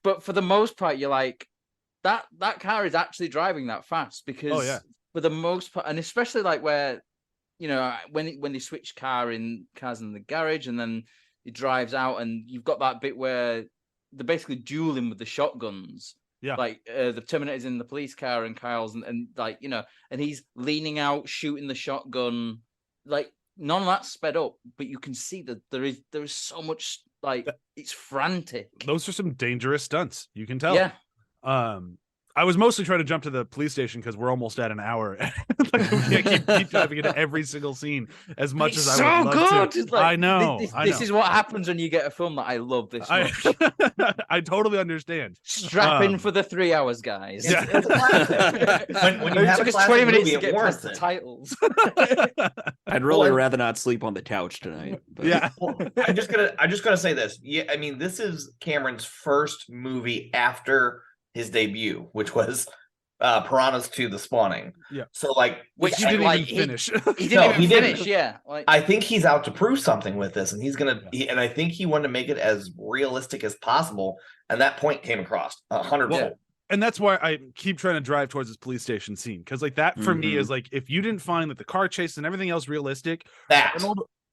But for the most part, you're like, that car is actually driving that fast, because for the most part, and especially like where, when they switch cars in the garage, and then it drives out, and you've got that bit where they're basically dueling with the shotguns. Yeah. Like the Terminator's in the police car and Kyle's and like, and he's leaning out, shooting the shotgun. Like none of that's sped up, but you can see that there is so much, like it's frantic. Those are some dangerous stunts. You can tell. Yeah. I was mostly trying to jump to the police station because we're almost at an hour. Like, we can't keep diving into every single scene as much as I would love to. Like, I know. This is what happens when you get a film that I love this much. I totally understand. Strap in for the 3 hours, guys. Yeah. It's a classic. when you have took a us classic 20 minutes movie, to it get past warrants the it. titles. I'd really rather not sleep on the couch tonight. But. Yeah. Well, I'm just gonna say this. Yeah, I mean, this is Cameron's first movie after his debut, which was Piranhas 2: The Spawning. Yeah. So like, Which He didn't even finish. He didn't even he didn't. finish. Yeah. Like, I think he's out to prove something with this, and he's gonna. And I think he wanted to make it as realistic as possible, and that point came across 100%. And that's why I keep trying to drive towards this police station scene, because like that for me is like, if you didn't find that the car chase and everything else realistic,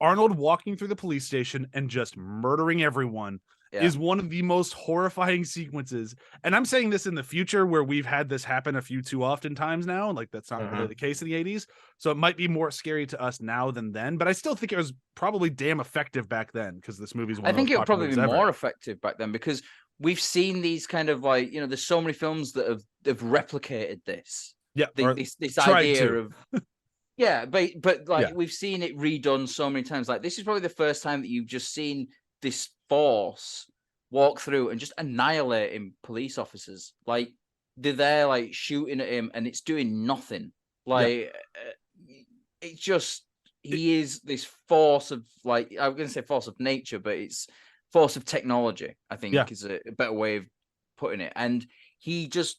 Arnold walking through the police station and just murdering everyone is one of the most horrifying sequences. And I'm saying this in the future where we've had this happen a few too often times now. Like that's not really the case in the 80s. So it might be more scary to us now than then, but I still think it was probably damn effective back then, because this movie's one I of think the it would probably be ever. more effective back then, because we've seen these kind of like, there's so many films that have replicated this. Yeah. This idea of but like we've seen it redone so many times. Like this is probably the first time that you've just seen this force walk through and just annihilating police officers. Like they're there like shooting at him and it's doing nothing. Like it's just, he is this force of, like, I'm going to say force of nature, but it's force of technology, I think is a better way of putting it. And he just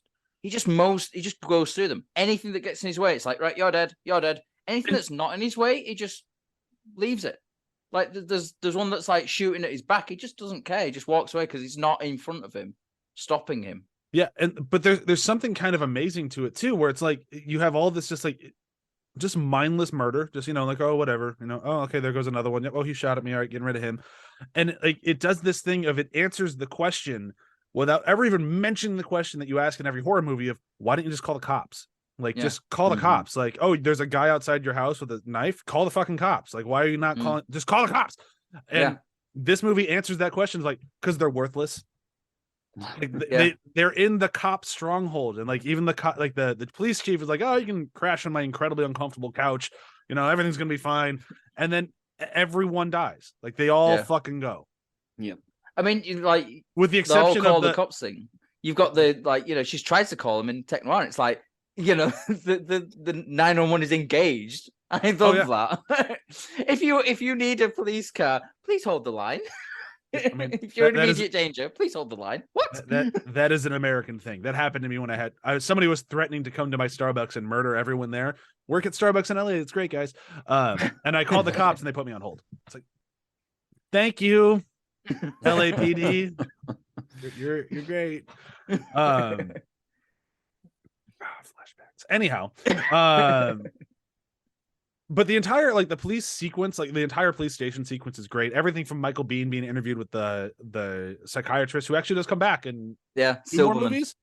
goes through them. Anything that gets in his way, it's like, right, you're dead. Anything that's not in his way, he just leaves it. Like there's one that's like shooting at his back. He just doesn't care. He just walks away because it's not in front of him, stopping him. Yeah, but there's something kind of amazing to it too, where it's like you have all this just mindless murder, just like, oh, whatever, oh, okay, there goes another one. Oh, he shot at me. All right, getting rid of him. And like it does this thing of, it answers the question without ever even mentioning the question that you ask in every horror movie of, why don't you just call the cops? Like, just call the cops. Like, oh, there's a guy outside your house with a knife. Call the fucking cops. Like, why are you not calling? Just call the cops. And this movie answers that question, like, because they're worthless. Like, they're in the cop stronghold, and like even the police chief is like, oh, you can crash on my incredibly uncomfortable couch. Everything's gonna be fine. And then everyone dies. Like they all fucking go. Yeah. I mean, like, with the exception of the cops thing, you've got the she's tries to call him in Tech Noir. It's like, the 911 is engaged. I love that. If you need a police car, please hold the line. I mean, if you're in immediate danger, please hold the line. What? That is an American thing. That happened to me when somebody was threatening to come to my Starbucks and murder everyone there. Work at Starbucks in LA. It's great, guys. And I called the cops and they put me on hold. It's like, thank you, LAPD. You're great. Flashbacks. Anyhow, but the entire like the police sequence, like the entire police station sequence is great. Everything from Michael Biehn being interviewed with the psychiatrist who actually does come back and Yeah, 2 more Silverman. movies.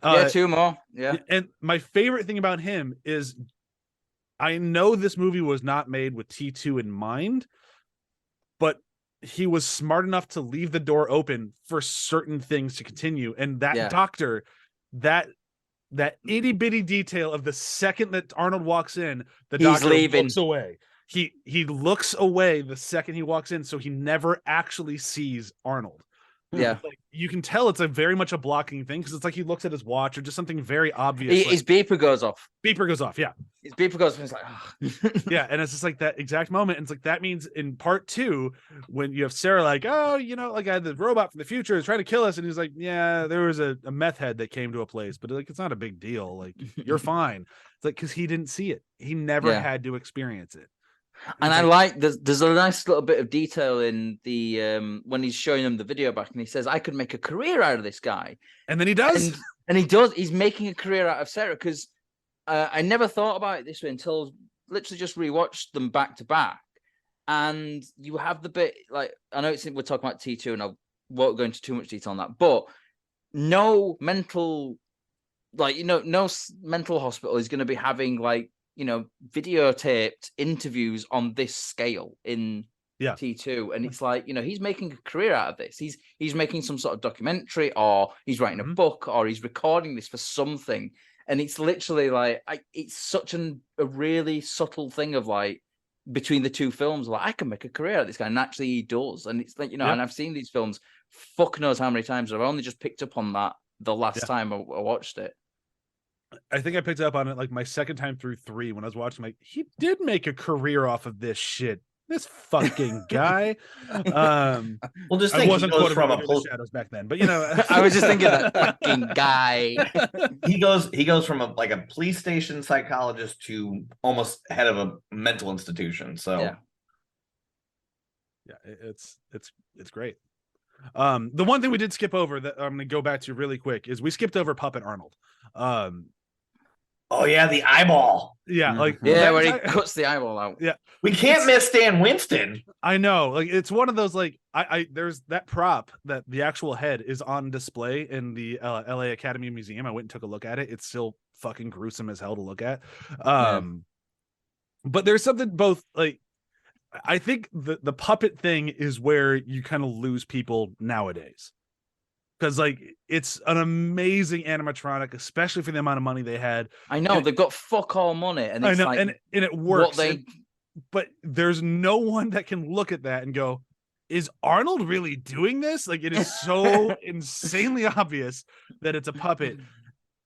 Yeah, 2 more. Yeah. And my favorite thing about him is I know this movie was not made with T2 in mind, but he was smart enough to leave the door open for certain things to continue. And that doctor, that itty bitty detail of the second that Arnold walks in, the doctor looks away. He looks away the second he walks in, so he never actually sees Arnold. Yeah, like, you can tell it's a very much a blocking thing because it's like he looks at his watch or just something very obvious. His beeper goes off. Beeper goes off. Yeah, his beeper goes off. And it's like, oh. Yeah, and it's just like that exact moment. And it's like that means in part 2, when you have Sarah like, oh, like I had the robot from the future is trying to kill us, and he's like, yeah, there was a meth head that came to a place, but like it's not a big deal. Like you're fine. It's like because he didn't see it. He never had to experience it. And I like there's a nice little bit of detail in the when he's showing them the video back, and he says, I could make a career out of this guy. And then he does. And he does. He's making a career out of Sarah, because I never thought about it this way until literally just rewatched them back to back. And you have the bit, like, I know we're talking about T2 and I won't go into too much detail on that, but no mental hospital is going to be having videotaped interviews on this scale in T2. And it's like, he's making a career out of this. He's making some sort of documentary, or he's writing a book, or he's recording this for something. And it's literally like, it's such a really subtle thing of like, between the 2 films, like I can make a career out of this guy, and actually he does. And it's like, and I've seen these films fuck knows how many times. I've only just picked up on that the last time I watched it. I think I picked up on it like my second time through 3 when I was watching. Like, he did make a career off of this shit. This fucking guy. Well, just think, I wasn't quoting from the shadows back then, but I was just thinking that fucking guy. He goes from a police station psychologist to almost head of a mental institution. So yeah, it's great. The one thing we did skip over that I'm gonna go back to really quick is we skipped over Puppet Arnold. Oh yeah, the eyeball. Yeah, like where he cuts the eyeball out. Yeah, we can't miss Stan Winston. I know, like it's one of those like I there's that prop that the actual head is on display in the LA Academy Museum. I went and took a look at it. It's still fucking gruesome as hell to look at. But there's something both like. I think the puppet thing is where you kind of lose people nowadays, because like it's an amazing animatronic, especially for the amount of money they had. I know they've got fuck all money, and it's like, and it works. But there's no one that can look at that and go, "Is Arnold really doing this?" Like it is so insanely obvious that it's a puppet.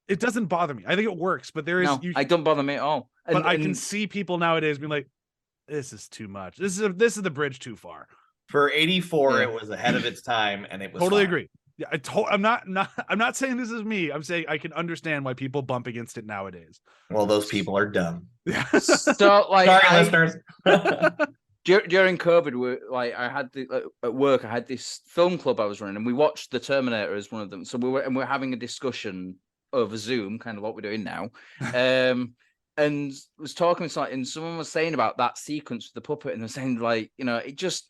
It doesn't bother me. I think it works, but there is. I don't bother me at all. But I can see people nowadays being like, this is too much. This is the bridge too far. For 84, it was ahead of its time, and it was totally agree. Yeah, I'm not saying this is me. I'm saying I can understand why people bump against it nowadays. Well, those people are dumb. So like, sorry, listeners. During COVID, I had at work, I had this film club I was running, and we watched The Terminator as one of them. So we're having a discussion over Zoom, kind of what we're doing now. And was talking with someone, and someone was saying about that sequence with the puppet, and they're saying like, it just,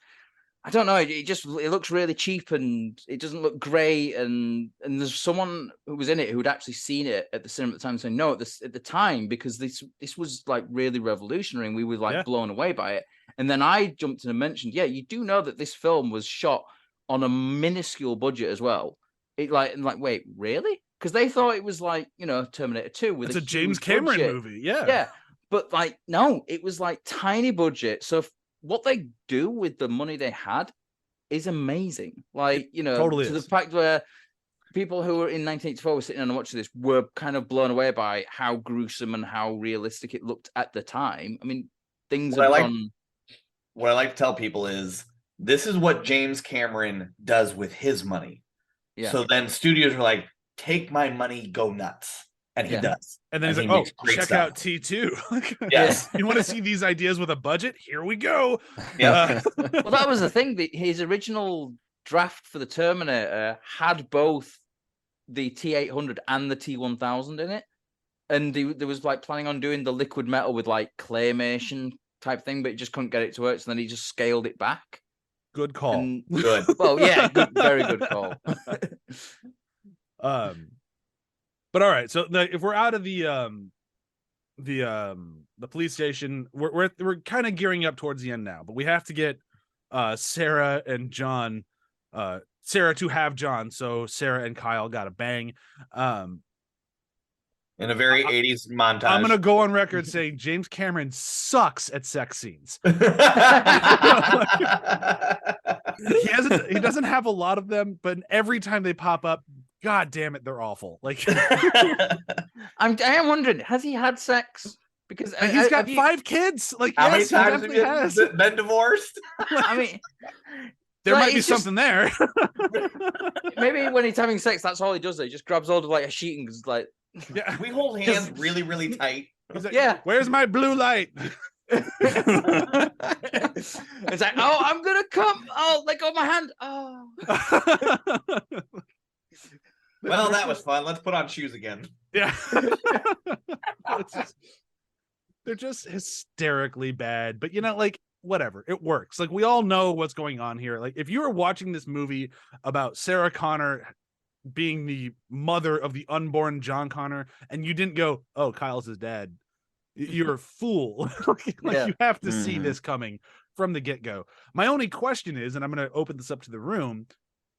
I don't know, it looks really cheap, and it doesn't look great, and there's someone who was in it who'd actually seen it at the cinema at the time saying no, at the time, because this was like really revolutionary, and we were like blown away by it. And then I jumped in and mentioned, you do know that this film was shot on a minuscule budget as well. Wait, really? Because they thought it was like, Terminator 2 with a James Cameron budget. movie. Yeah. Yeah. But like, no, it was like tiny budget. So what they do with the money they had is amazing. Like, totally to the fact where people who were in 1984 were sitting and watching this were kind of blown away by how gruesome and how realistic it looked at the time. I mean, what I like to tell people is this is what James Cameron does with his money. Yeah. So then studios are like, take my money, go nuts. And he does. And then he's like, check out T2. Yes. You want to see these ideas with a budget? Here we go. Yeah. Well, that was the thing. His original draft for the Terminator had both the T-800 and the T-1000 in it. And there was like planning on doing the liquid metal with like claymation type thing, but he just couldn't get it to work, so then he just scaled it back. Good call. And, Good. well, yeah, very good call. But all right, so if we're out of the police station, we're kind of gearing up towards the end now, but we have to get Sarah and John, Sarah to have John, so Sarah and Kyle got a bang. In a very 80s montage. I'm gonna go on record saying James Cameron sucks at sex scenes. He doesn't have a lot of them, but every time they pop up, god damn it, they're awful. Like I am wondering, has he had sex? Because he's got 5 kids. Like, how yes, many he times definitely have has. you been divorced? I mean, There like, might be it's just- something there. maybe when he's having sex, that's all he does. He just grabs hold of like a sheet and is like, Yeah. We hold hands really, really tight. He's like, yeah. Where's my blue light? It's like, oh, I'm gonna come. Oh, let go of my hand. Oh. Well, that was fun. Let's put on shoes again. Yeah. They're just hysterically bad, but like, whatever, it works. Like, we all know what's going on here. Like, if you were watching this movie about Sarah Connor being the mother of the unborn John Connor and you didn't go, oh, Kyle's his dad, you're a fool. Like, Yeah. you have to see this coming from the get-go. My only question is, and I'm going to open this up to the room,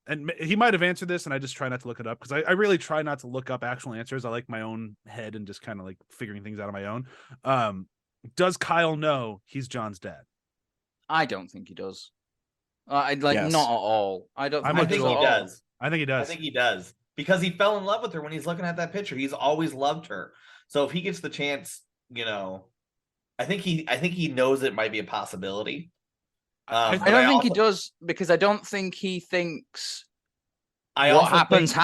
and he might have answered this and I just try not to look it up, because I really try not to look up actual answers. I like my own head and just kind of like figuring things out on my own. Does Kyle know he's John's dad? I don't think he does. I'd like Yes. not at all. I don't. I'm I with think you. he does. I think he does. I think he does. Because he fell in love with her when he's looking at that picture. He's always loved her. So if he gets the chance, I think he knows it might be a possibility. I don't think he does, because I don't think he thinks what happens.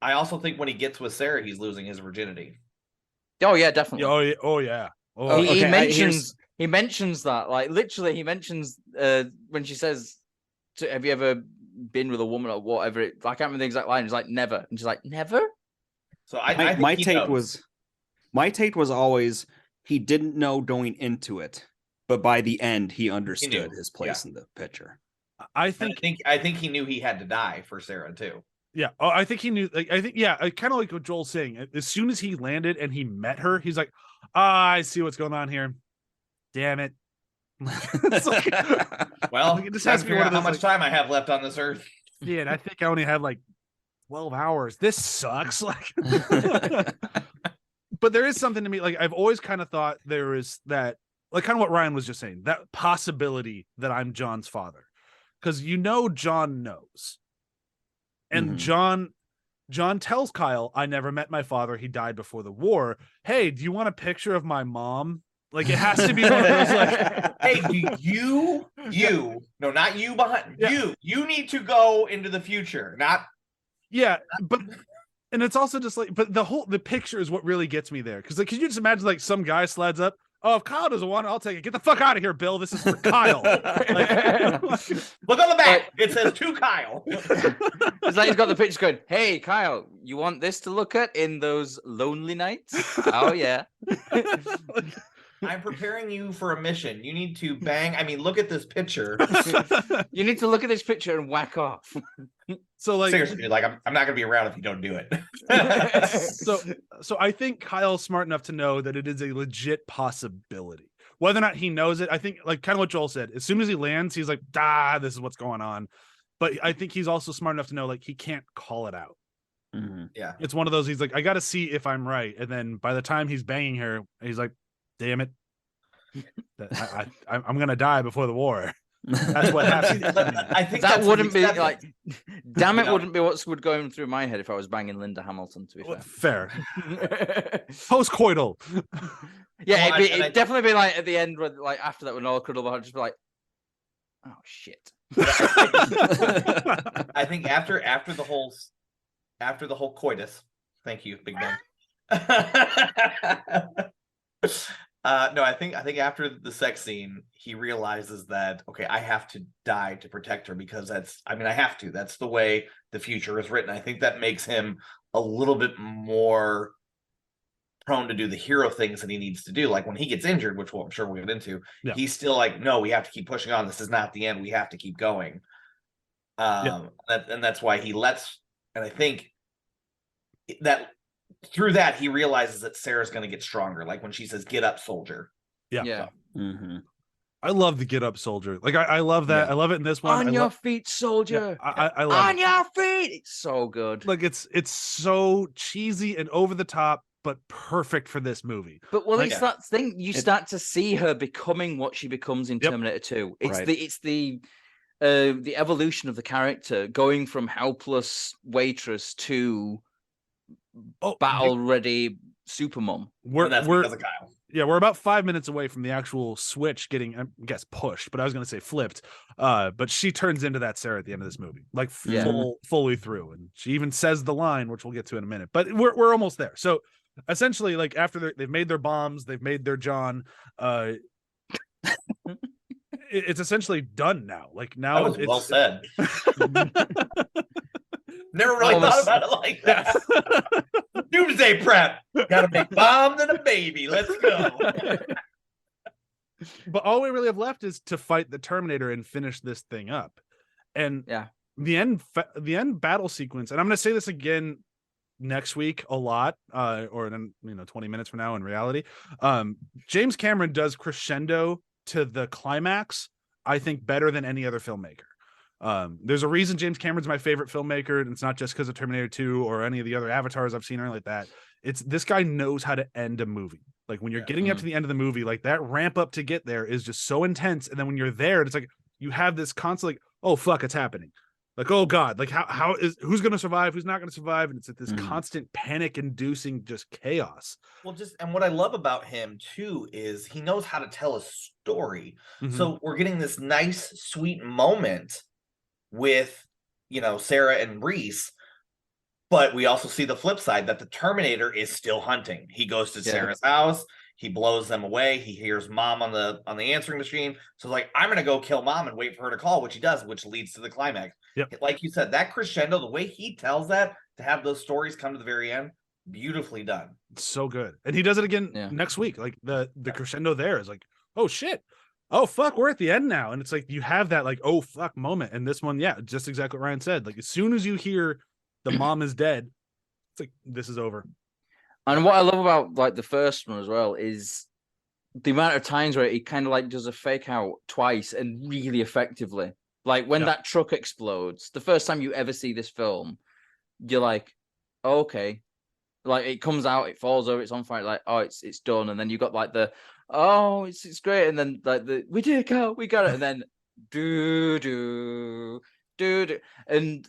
I also think when he gets with Sarah, he's losing his virginity. Oh yeah, definitely. Oh yeah. Oh, He okay, he mentions that, like, literally he mentions when she says, have you ever been with a woman or whatever? I can't remember the exact line. He's like, never, and she's like, never. So I think my he take knows. was always he didn't know going into it, but by the end he understood his place in the picture. I And think I think he knew he had to die for Sarah too. yeah. Oh, I think he knew. Like, I think kind of like what Joel's saying. As soon as he landed and he met her, he's like, I see what's going on here. Damn it. It's like, Well, like, it just time has to to be figure one out of how those, much like, time I have left on this earth. yeah, I think I only had like 12 hours. This sucks. Like, but there is something to me. Like, I've always kind of thought there is that, like, kind of what Ryan was just saying, that possibility that I'm John's father, because John knows, and John tells Kyle, I never met my father. He died before the war. Hey, do you want a picture of my mom? Like, it has to be one of those, like, Hey, no, not you behind you need to go into the future, not yeah, but, and it's also just like, but the picture is what really gets me there. Because, like, could you just imagine, like, some guy slides up, oh, if Kyle doesn't want it, I'll take it. Get the fuck out of here, Bill. This is for Kyle. Like, look on the back. It says to Kyle. It's like he's got the picture going, hey, Kyle, you want this to look at in those lonely nights? Oh, yeah. I'm preparing you for a mission. You need to bang. I mean, look at this picture. You need to look at this picture and whack off. so, like, Seriously, dude, like I'm not gonna be around if you don't do it. so I think Kyle's smart enough to know that it is a legit possibility. Whether or not he knows it, I think, like, kind of what Joel said, as soon as he lands, he's like, this is what's going on. But I think he's also smart enough to know, like, he can't call it out. Yeah, It's one of those, he's like, I got to see if I'm right. And then by the time he's banging her, he's like, damn it. I'm going to die before the war. That's what happened. I think That that's wouldn't be acceptance. like, damn it, You know? wouldn't be what's going through my head if I was banging Linda Hamilton, to be Fair. fair. Post-coital. Yeah, Well, it'd definitely be like at the end, where, like, after that, when all cuddle up, just be like, oh shit. I think after the whole coitus. Thank you, Big Ben. No, I think after the sex scene, he realizes that, okay, I have to die to protect her, because I have to. That's the way the future is written. I think that makes him a little bit more prone to do the hero things that he needs to do. Like when he gets injured, which I'm sure we'll get into, Yeah. he's still like, no, we have to keep pushing on. This is not the end. We have to keep going. And that's why he lets, and I think that through that, he realizes that Sarah's going to get stronger. Like when she says, get up, soldier. Yeah. Mm-hmm. I love the get up soldier. Like I love that. Yeah. I love it in this one. On your feet, soldier. I love On your feet. It's so good. Like it's so cheesy and over the top, but perfect for this movie. But well, Like, it's that thing. You start to see her becoming what she becomes in Yep. Terminator 2. It's Right. the evolution of the character going from helpless waitress to battle ready supermom. And that's because of Kyle. We're about 5 minutes away from the actual switch getting, I guess, pushed, but I was going to say flipped. But she turns into that Sarah at the end of this movie, like fully through. And she even says the line, which we'll get to in a minute, but we're almost there. So essentially, like after they've made their bombs, they've made their John, it's essentially done now. Like now That was it's well said. Never really thought about it like that. Doomsday prep. Gotta make bombs and a baby. Let's go. But all we really have left is to fight the Terminator and finish this thing up. And the end battle sequence, and I'm going to say this again next week a lot, or then 20 minutes from now in reality. James Cameron does crescendo to the climax, I think, better than any other filmmaker. There's a reason James Cameron's my favorite filmmaker, and it's not just because of Terminator 2 or any of the other avatars I've seen or anything like that. It's this guy knows how to end a movie. Like when you're getting up to the end of the movie, like that ramp up to get there is just so intense. And then when you're there, it's like you have this constant like, oh fuck, it's happening. Like, oh God, like who's gonna survive, who's not gonna survive? And it's like this constant panic inducing just chaos. Well, and what I love about him too is he knows how to tell a story. So we're getting this nice, sweet moment with Sarah and Reese, but we also see the flip side that the Terminator is still hunting. He goes to Sarah's house, he blows them away, he hears mom on the answering machine, so like, I'm gonna go kill mom and wait for her to call, which he does, which leads to the climax. Like you said, that crescendo, the way he tells that, to have those stories come to the very end, beautifully done. It's so good. And he does it again next week. Like the crescendo there is like, oh shit, oh fuck, we're at the end now. And it's like you have that like, oh fuck moment. And this one, just exactly what Ryan said. Like as soon as you hear the mom is dead, it's like this is over. And what I love about like the first one as well is the amount of times where he kind of like does a fake out twice and really effectively. Like when that truck explodes, the first time you ever see this film, you're like, oh, okay. Like it comes out, it falls over, it's on fire, like, oh, it's done. And then you got like the, oh, it's great. And then like we did go, we got it. And then do. And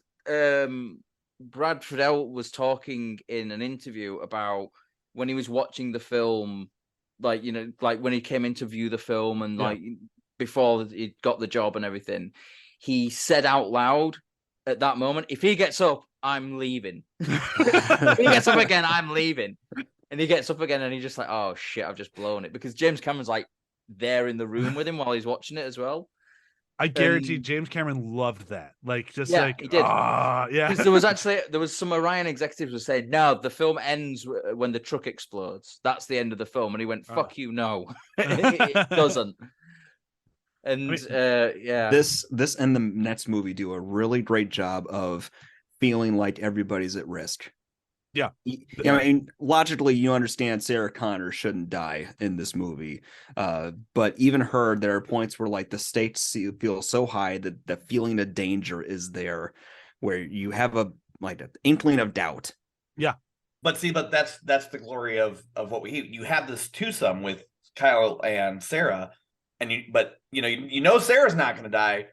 Brad Friedel was talking in an interview about when he was watching the film, like, like when he came in to view the film and like before he got the job and everything, he said out loud at that moment, if he gets up, I'm leaving. If he gets up again, I'm leaving. And he gets up again and he's just like, oh shit, I've just blown it. Because James Cameron's like there in the room with him while he's watching it as well. I guarantee James Cameron loved that. Like, just he did. Because there was some Orion executives were saying, no, the film ends when the truck explodes. That's the end of the film. And he went, fuck you, no. It doesn't. And this and the next movie do a really great job of feeling like everybody's at risk. Yeah. I mean, logically, you understand Sarah Connor shouldn't die in this movie. But even her, there are points where like the stakes feel so high that the feeling of danger is there, where you have an inkling of doubt. Yeah. But that's the glory of what you have this twosome with Kyle and Sarah, and you know Sarah's not going to die,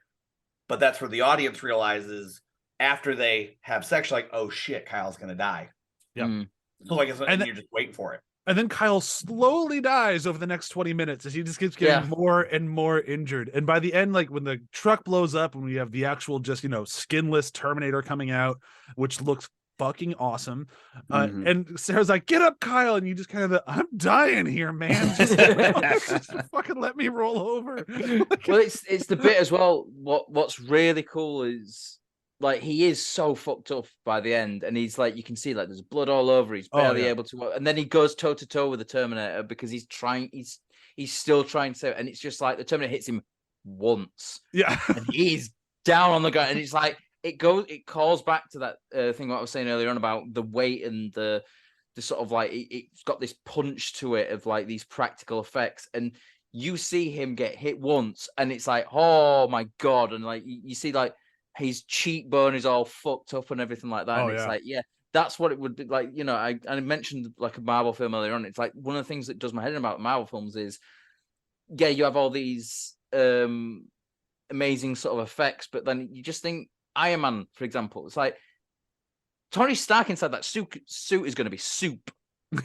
but that's where the audience realizes after they have sex, like, oh shit, Kyle's going to die. Yeah. So like, and you're just waiting for it. And then Kyle slowly dies over the next 20 minutes as he just keeps getting more and more injured. And by the end, like when the truck blows up and we have the actual just, skinless Terminator coming out, which looks fucking awesome. And Sarah's like, get up, Kyle. And you just kind of, I'm dying here, man. Just fucking let me roll over. Well, it's the bit as well. What's really cool is like he is so fucked up by the end, and he's like, you can see like there's blood all over. He's barely able to, and then he goes toe to toe with the Terminator because he's still trying to, and it's just like the Terminator hits him once, and he's down on the ground, and it's like it calls back to that thing what I was saying earlier on about the weight and the sort of like it's got this punch to it of like these practical effects, and you see him get hit once, and it's like, oh my god, and like you see like his cheekbone is all fucked up and everything like that, and it's like, yeah, that's what it would be like. You know, I mentioned like a Marvel film earlier on. It's like one of the things that does my head in about Marvel films is, yeah, you have all these amazing sort of effects, but then you just think Iron Man, for example, it's like Tony Stark inside that suit is going to be soup.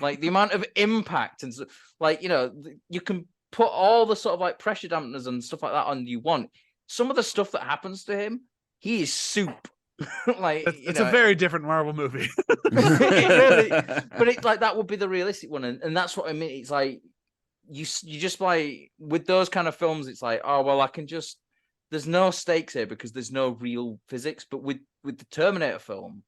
Like the amount of impact and like, you know, you can put all the sort of like pressure dampeners and stuff like that on you want. Some of the stuff that happens to him, he is soup. Like it's a very different Marvel movie. But it's like that would be the realistic one, and that's what I mean. It's like you just like with those kind of films, it's like, oh well, I can just, there's no stakes here because there's no real physics. But with the Terminator film,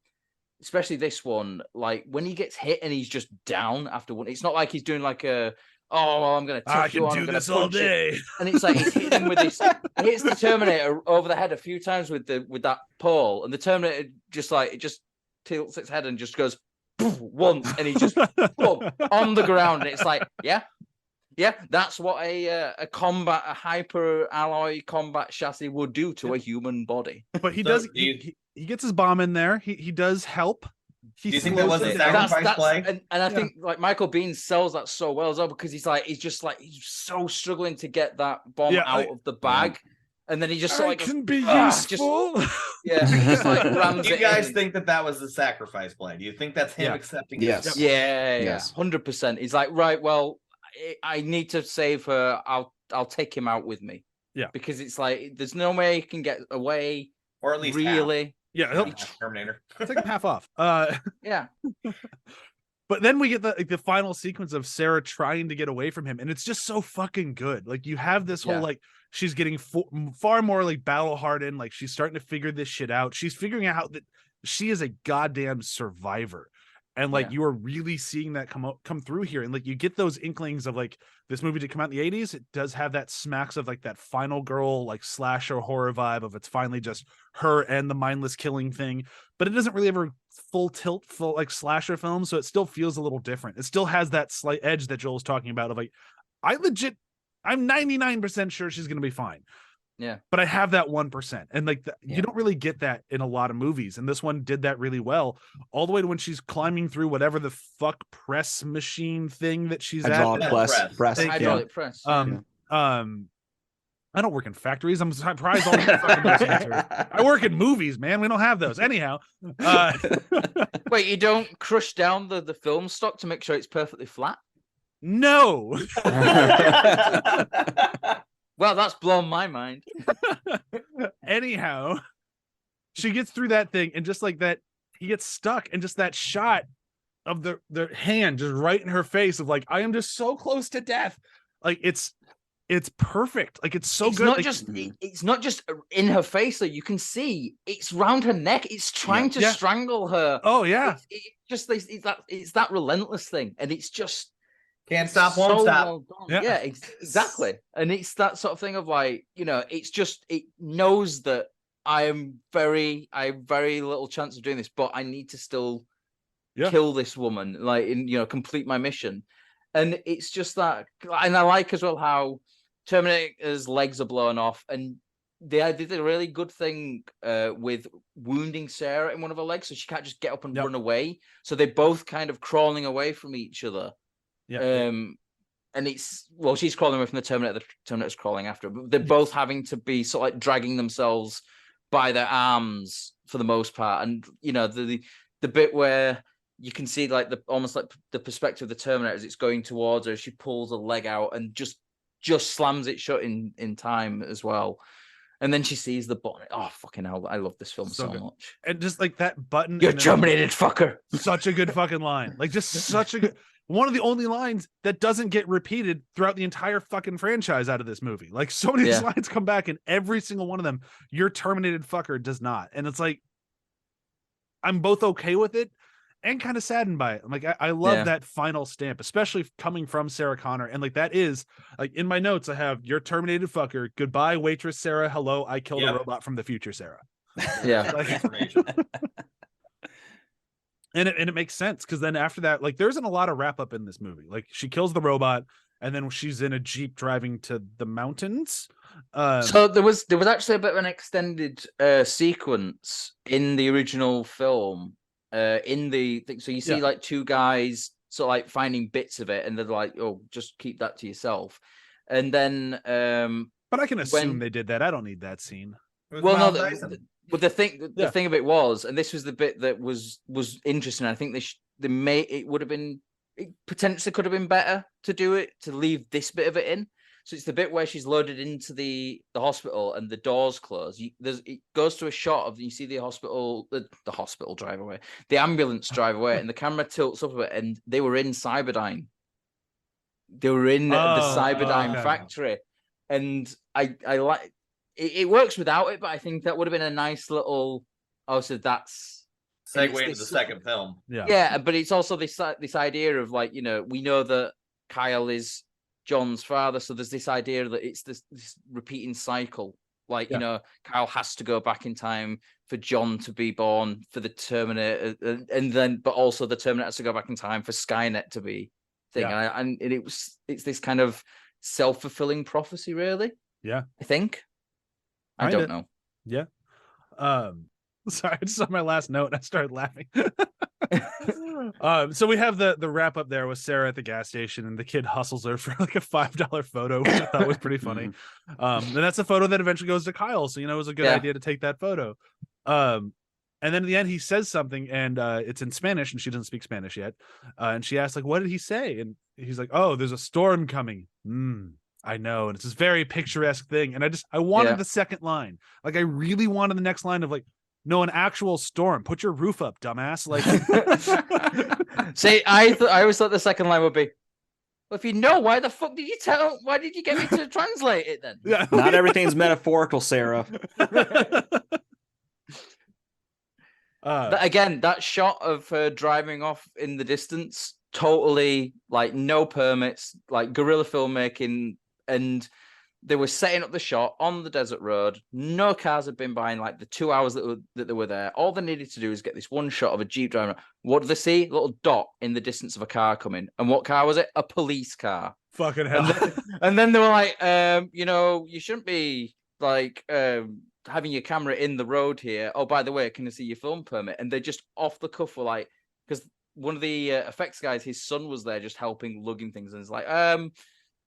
especially this one, like when he gets hit and he's just down after one, it's not like he's doing like a, oh, well, I'm going to take you on, I'm going to punch all day. And it's like he's hitting him with this, hits the Terminator over the head a few times with that pole, and the Terminator just like, it just tilts its head and just goes once, and he just on the ground, and it's like, yeah, that's what a hyper alloy combat chassis would do to a human body. But he does, he gets his bomb in there. He does help. Do you think that was a sacrifice play? And I think like Michael Biehn sells that so well as well, because he's so struggling to get that bomb out of the bag, and then he just like can be useful. He just like rams Do you it guys in. think that was the sacrifice play? Do you think that's him accepting? Yes. Yes. 100%. He's like, right, well, I need to save her. I'll take him out with me. Yeah, because it's like there's no way he can get away, or at least really. Half. Yeah, he'll Terminator. take him half off. Yeah. But then we get the final sequence of Sarah trying to get away from him, and it's just so fucking good. Like you have this whole like she's getting far more like battle hardened. Like she's starting to figure this shit out. She's figuring out that she is a goddamn survivor. And like you are really seeing that come through here, and like you get those inklings of like this movie did come out in the 80s. It does have that smacks of like that final girl like slasher horror vibe of it's finally just her and the mindless killing thing, but it doesn't really ever full like slasher film, so it still feels a little different. It still has that slight edge that Joel's talking about of like I'm 99% sure she's gonna be fine. Yeah, but I have that 1%, and like you don't really get that in a lot of movies, and this one did that really well, all the way to when she's climbing through whatever the fuck press machine thing that she's hydraulic press. Hydraulic press. I don't work in factories. I'm surprised all you fucking listeners. I work in movies, man. We don't have those. Anyhow. Wait, you don't crush down the film stock to make sure it's perfectly flat? No. Well, that's blown my mind. Anyhow, she gets through that thing, and just like that, he gets stuck, and just that shot of the hand just right in her face of like, I am just so close to death. Like it's perfect. Like it's so good. It's not just in her face, though. You can see it's round her neck. It's trying to strangle her. Oh yeah. It's that relentless thing, and it's just. Can't stop, won't stop. Well yeah, exactly. And it's that sort of thing of like, you know, it's just, it knows that I have very little chance of doing this, but I need to still kill this woman, like, and, you know, complete my mission. And it's just that, and I like as well how Terminator's legs are blown off, and they did a really good thing with wounding Sarah in one of her legs, so she can't just get up and run away. So they're both kind of crawling away from each other. Yeah. And it's, well, she's crawling away from the Terminator. The Terminator's crawling after her. But they're both having to be sort of like dragging themselves by their arms for the most part. And you know, the bit where you can see like almost like the perspective of the Terminator as it's going towards her, she pulls a leg out and just slams it shut in time as well. And then she sees the button. Oh, fucking hell. I love this film so much. And just like that button. You're terminated, fucker. Such a good fucking line. Like just such a good. One of the only lines that doesn't get repeated throughout the entire fucking franchise out of this movie. Like so many of these lines come back, and every single one of them, your terminated fucker does not. And it's like, I'm both okay with it and kind of saddened by it. I'm like, I love that final stamp, especially coming from Sarah Connor. And like, that is like in my notes, I have "You're terminated, fucker. Goodbye, waitress Sarah. Hello, I killed a robot from the future, Sarah." Yeah. Like, information. And it makes sense because then after that, like, there isn't a lot of wrap up in this movie. Like, she kills the robot, and then she's in a Jeep driving to the mountains. So there was actually a bit of an extended sequence in the original film. In the thing, so you see like two guys sort of like finding bits of it, and they're like, "Oh, just keep that to yourself." And then, but I can assume they did that. I don't need that scene. Well, no, but the thing of it was, and this was the bit that was interesting. I think it would have been, it potentially could have been better to do it, to leave this bit of it in. So it's the bit where she's loaded into the hospital and the doors close. It goes to a shot of, you see the hospital drive away, the ambulance drive away, and the camera tilts up a bit, and they were in Cyberdyne. They were in the Cyberdyne factory, and I like it. Works without it, but I think that would have been a nice little. Also, that's segue into the second film. Yeah, but it's also this idea of like, you know, we know that Kyle is John's father, so there's this idea that it's this repeating cycle. Like, you know, Kyle has to go back in time for John to be born, for the Terminator, and then, but also the Terminator has to go back in time for Skynet to be thing. And it's this kind of self-fulfilling prophecy, really. Yeah, I think. I don't know. Yeah. Sorry, I just saw my last note and I started laughing. So we have the wrap up there with Sarah at the gas station, and the kid hustles her for like a $5 photo, which I thought was pretty funny. And that's a photo that eventually goes to Kyle, so you know it was a good idea to take that photo. And then at the end he says something, and it's in Spanish, and she doesn't speak Spanish yet. And she asks like, "What did he say?" And he's like, "Oh, there's a storm coming." I know, and it's this very picturesque thing, and I wanted the second line. Like, I really wanted the next line of like, "No, an actual storm. Put your roof up, dumbass." Like, see, I always thought the second line would be, "Well, if you know, why the fuck did you tell? Why did you get me to translate it then?" Yeah, not everything's metaphorical, Sarah. But again, that shot of her driving off in the distance, totally like no permits, like guerrilla filmmaking, and they were setting up the shot on the desert road. No cars had been by in like the 2 hours that they were there. All they needed to do is get this one shot of a Jeep driving. What did they see? A little dot in the distance of a car coming. And what car was it? A police car. Fucking hell. And then they were like, you know, you shouldn't be like having your camera in the road here. Oh, by the way, can I see your film permit? And they just off the cuff were like, because one of the effects guys, his son was there just helping lugging things, and it's like,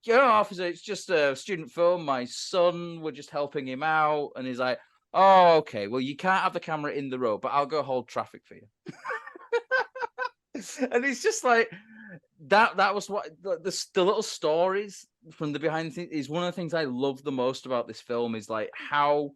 you know, officer, it's just a student film. My son, we're just helping him out. And he's like, "Oh, okay. Well, you can't have the camera in the road, but I'll go hold traffic for you." And it's just like that was what the little stories from the behind the scenes is one of the things I love the most about this film, is like how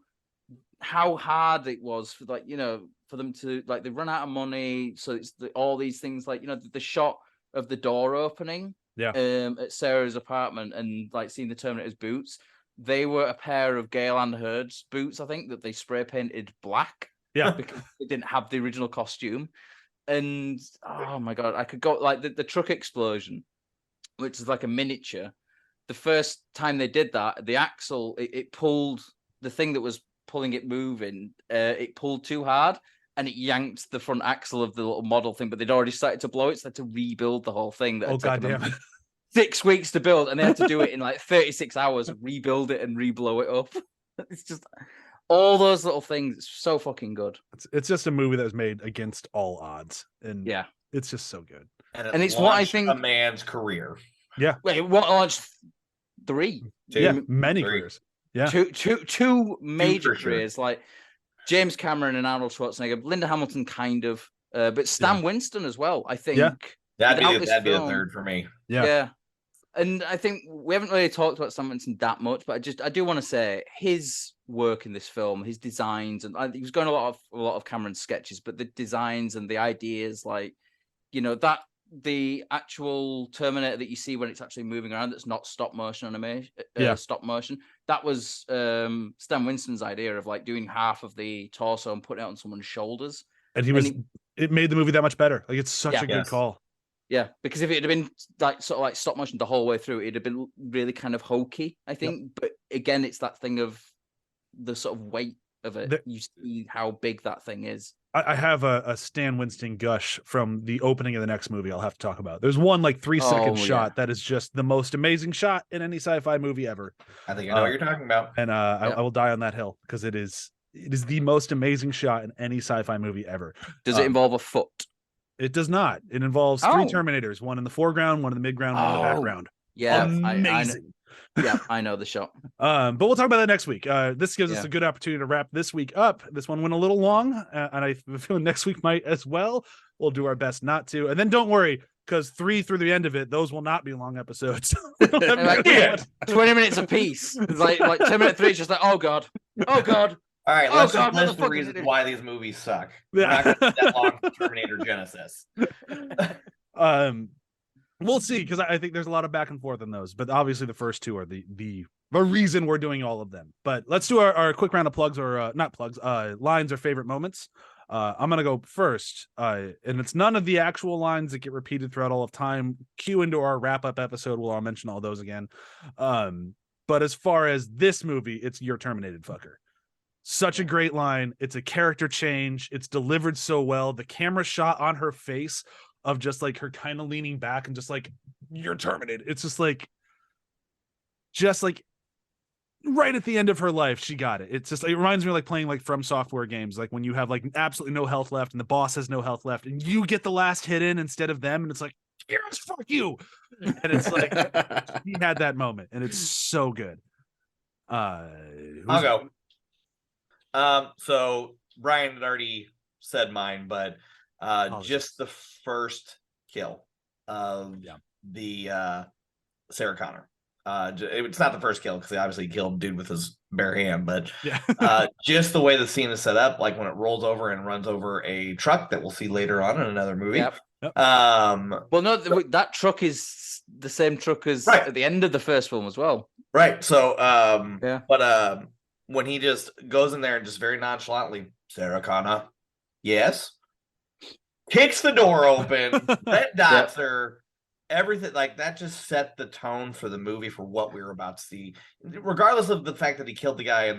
hard it was for, like, you know, for them to, like, they run out of money. So it's all these things, like, you know, the shot of the door opening. At Sarah's apartment, and like seeing the Terminator's boots, they were a pair of Gale and Hurd's boots, I think, that they spray painted black. Because they didn't have the original costume. And oh my god, I could go like the truck explosion, which is like a miniature. The first time they did that, the axle it pulled the thing that was pulling it moving. It pulled too hard, and it yanked the front axle of the little model thing, but they'd already started to blow it, so they had to rebuild the whole thing. That goddamn. 6 weeks to build, and they had to do it in like 36 hours, rebuild it and reblow it up. It's just all those little things. It's so fucking good. It's just a movie that was made against all odds, and it's just so good. And it's what I think a man's career. Yeah. Wait, what launched 3? Many careers. Yeah. Two major careers, like James Cameron and Arnold Schwarzenegger, Linda Hamilton, kind of, but Stan Winston as well, I think. Yeah. That'd be a third for me. Yeah. And I think we haven't really talked about Stan Winston that much, but I do want to say his work in this film, his designs, and he was going a lot of Cameron's sketches, but the designs and the ideas, like, you know, that the actual Terminator that you see when it's actually moving around, that's not stop motion animation, stop motion. That was Stan Winston's idea of like doing half of the torso and putting it on someone's shoulders. And it made the movie that much better. Like, it's such a good call. Yeah, because if it had been like sort of like stop motion the whole way through, it'd have been really kind of hokey, I think. Yep. But again, it's that thing of the sort of weight of it. You see how big that thing is. I have a Stan Winston gush from the opening of the next movie I'll have to talk about. There's one like 3-second shot that is just the most amazing shot in any sci-fi movie ever. I think I know what you're talking about. And I will die on that hill because it is the most amazing shot in any sci-fi movie ever. Does it involve a foot? It does not. It involves 3 Terminators, one in the foreground, one in the midground, one in the background. Yeah, amazing. I know the shot. But we'll talk about that next week. This gives us a good opportunity to wrap this week up. This one went a little long, and I feel next week might as well. We'll do our best not to. And then don't worry, because 3 through the end of it, those will not be long episodes. 20 minutes apiece. It's like 10 minute 3, it's just like, oh god. All right, let's list the reasons why these movies suck. We're not going to that long for Terminator Genesis. We'll see, because I think there's a lot of back and forth in those. But obviously, the first 2 are the reason we're doing all of them. But let's do our quick round of plugs, or not plugs, lines or favorite moments. I'm gonna go first, and it's none of the actual lines that get repeated throughout all of time. Cue into our wrap up episode. I'll mention all those again. But as far as this movie, it's "You're terminated, fucker." Such a great line. It's a character change. It's delivered so well. The camera shot on her face of just like her kind of leaning back and just like, "You're terminated." It's just like right at the end of her life, she got it. It's just, it reminds me of like playing like From Software games, like when you have like absolutely no health left and the boss has no health left and you get the last hit in instead of them. And it's like, "Yes, fuck you." And it's like, he had that moment and it's so good. I'll go. So Brian had already said mine, but just the first kill of the Sarah Connor. It's not the first kill because they obviously killed dude with his bare hand, but just the way the scene is set up, like when it rolls over and runs over a truck that we'll see later on in another movie. Yep. Well, no, that truck is the same truck as at the end of the first film as well. Right. So, but when he just goes in there and just very nonchalantly, "Sarah Connor, yes," kicks the door open, red dots her, everything like that just set the tone for the movie for what we were about to see, regardless of the fact that he killed the guy in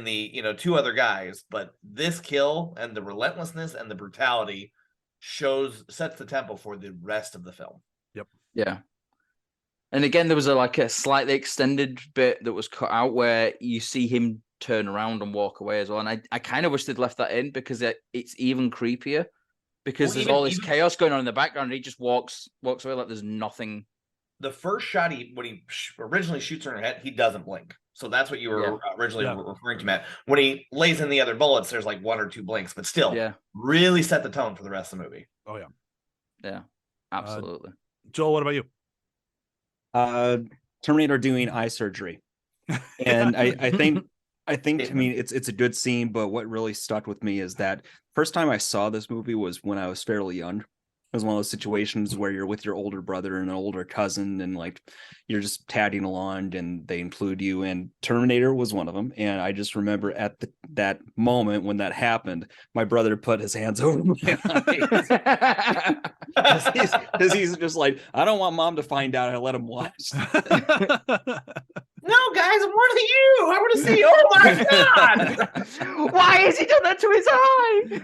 the 2 other guys. But this kill and the relentlessness and the brutality sets the tempo for the rest of the film. Yep. Yeah. And again, there was a slightly extended bit that was cut out where you see him turn around and walk away as well. And I kind of wish they'd left that in because it's even creepier. Because there's all this chaos going on in the background, and he just walks away like there's nothing. The first shot, when he originally shoots her in her head, he doesn't blink. So that's what you were originally referring to, Matt. When he lays in the other bullets, there's like 1 or 2 blinks, but still, really set the tone for the rest of the movie. Oh yeah, yeah, absolutely. Joel, what about you? Terminator doing eye surgery, and I think to me it's a good scene. But what really stuck with me is that first time I saw this movie was when I was fairly young. It was one of those situations where you're with your older brother and an older cousin, and like you're just tagging along, and they include you. And Terminator was one of them. And I just remember at that moment when that happened, my brother put his hands over my eyes because he's just like, "I don't want Mom to find out. I let him watch." No, guys, I'm warning you. I want to see. Oh my god! Why has he done that to his eye?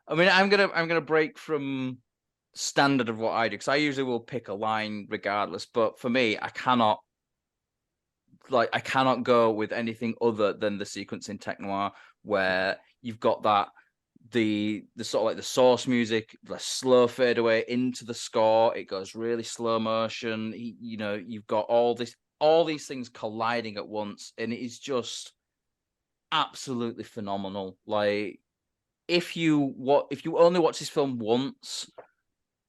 I mean, I'm gonna break from standard of what I do because I usually will pick a line regardless. But for me, I cannot go with anything other than the sequence in Tech Noir where you've got the sort of like the source music, the slow fade away into the score. It goes really slow motion. You've got all these things colliding at once, and it is just absolutely phenomenal. Like, if you only watch this film once,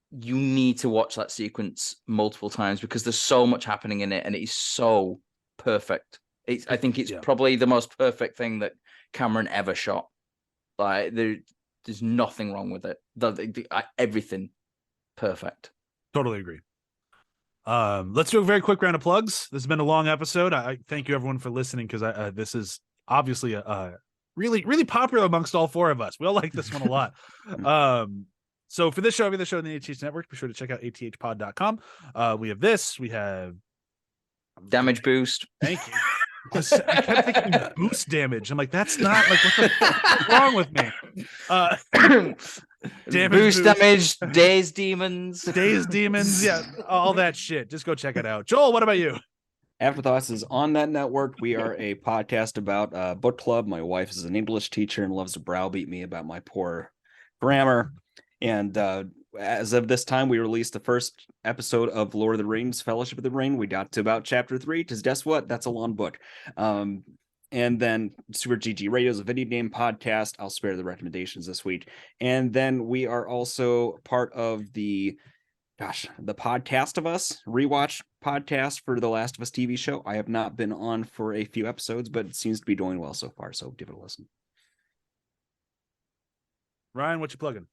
you need to watch that sequence multiple times because there's so much happening in it, and it is so perfect. I think it's probably the most perfect thing that Cameron ever shot. Like, there's nothing wrong with it. Everything perfect. Totally agree. Let's do a very quick round of plugs. This has been a long episode. I thank you everyone for listening because this is obviously a really, really popular amongst all four of us. We all like this one a lot. So for this show, every other show on the ATH network, be sure to check out athpod.com. We have this. We have Damage boost. Thank you. I kept thinking boost damage. I'm like, that's not like what the fuck is wrong with me. Boost damage, Days Demons. Days Demons, yeah, all that shit. Just go check it out. Joel, what about you? Afterthoughts is on that network. We are a podcast about book club. My wife is an English teacher and loves to browbeat me about my poor grammar. And as of this time, we released the first episode of Lord of the Rings, Fellowship of the Ring. We got to about chapter 3, because guess what? That's a long book. And then Super GG Radio is a video game podcast. I'll spare the recommendations this week. And then we are also part of the Podcast of Us rewatch podcast for the Last of Us TV show. I have not been on for a few episodes, but it seems to be doing well so far. So give it a listen. Ryan, what you plugging?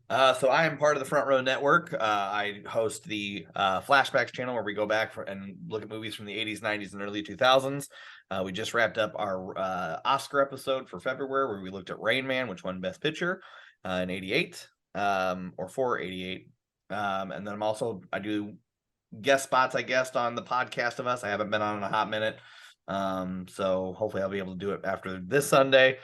So I am part of the Front Row Network. I host the Flashbacks channel, where we go back and look at movies from the 80s, 90s, and early 2000s. We just wrapped up our Oscar episode for February, where we looked at Rain Man, which won Best Picture in 88, or for 88. And then I do guest spots, I guess, on the Podcast of Us. I haven't been on in a hot minute. So hopefully I'll be able to do it after this Sunday.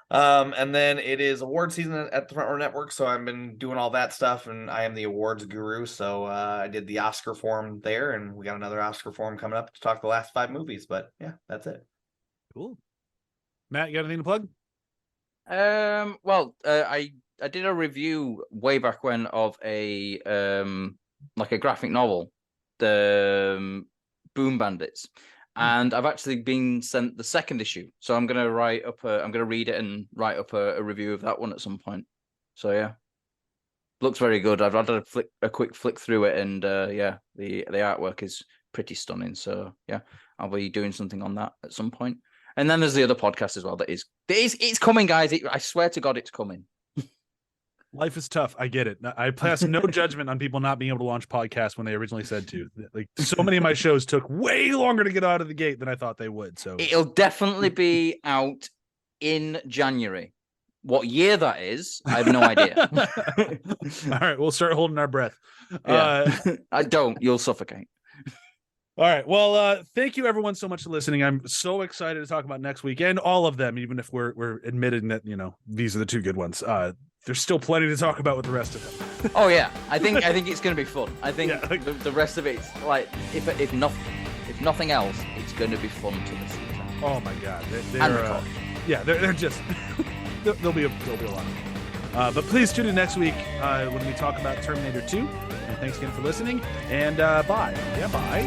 And then it is award season at the Front Row Network, so I've been doing all that stuff, and I am the awards guru. So I did the Oscar forum there, and we got another Oscar forum coming up to talk the last 5 movies. But yeah, that's it. Cool. Matt, you got anything to plug? Well, I did a review way back when of a like a graphic novel, the Boom Bandits. And I've actually been sent the second issue, so I'm gonna read it and write up a review of that one at some point. So yeah, looks very good. I've had a quick flick through it, and yeah, the artwork is pretty stunning. So yeah, I'll be doing something on that at some point. And then there's the other podcast as well. It's coming, guys. I swear to God, it's coming. Life is tough. I get it. I pass no judgment on people not being able to launch podcasts when they originally said to. Like, so many of my shows took way longer to get out of the gate than I thought they would. So it'll definitely be out in January. What year that is, I have no idea. All right, we'll start holding our breath. Yeah. I don't. You'll suffocate. All right. Well, thank you everyone so much for listening. I'm so excited to talk about next week and all of them, even if we're admitting that, these are the 2 good ones. There's still plenty to talk about with the rest of them. Oh yeah, I think it's going to be fun. I think the rest of it's like, if nothing else, it's going to be fun to listen to. Oh my God, they're just there'll be a lot. But please tune in next week when we talk about Terminator 2. And thanks again for listening. And bye. Yeah, bye.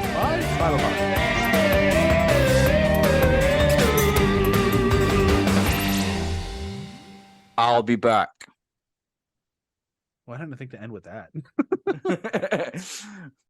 I'll be back. Why didn't I think to end with that?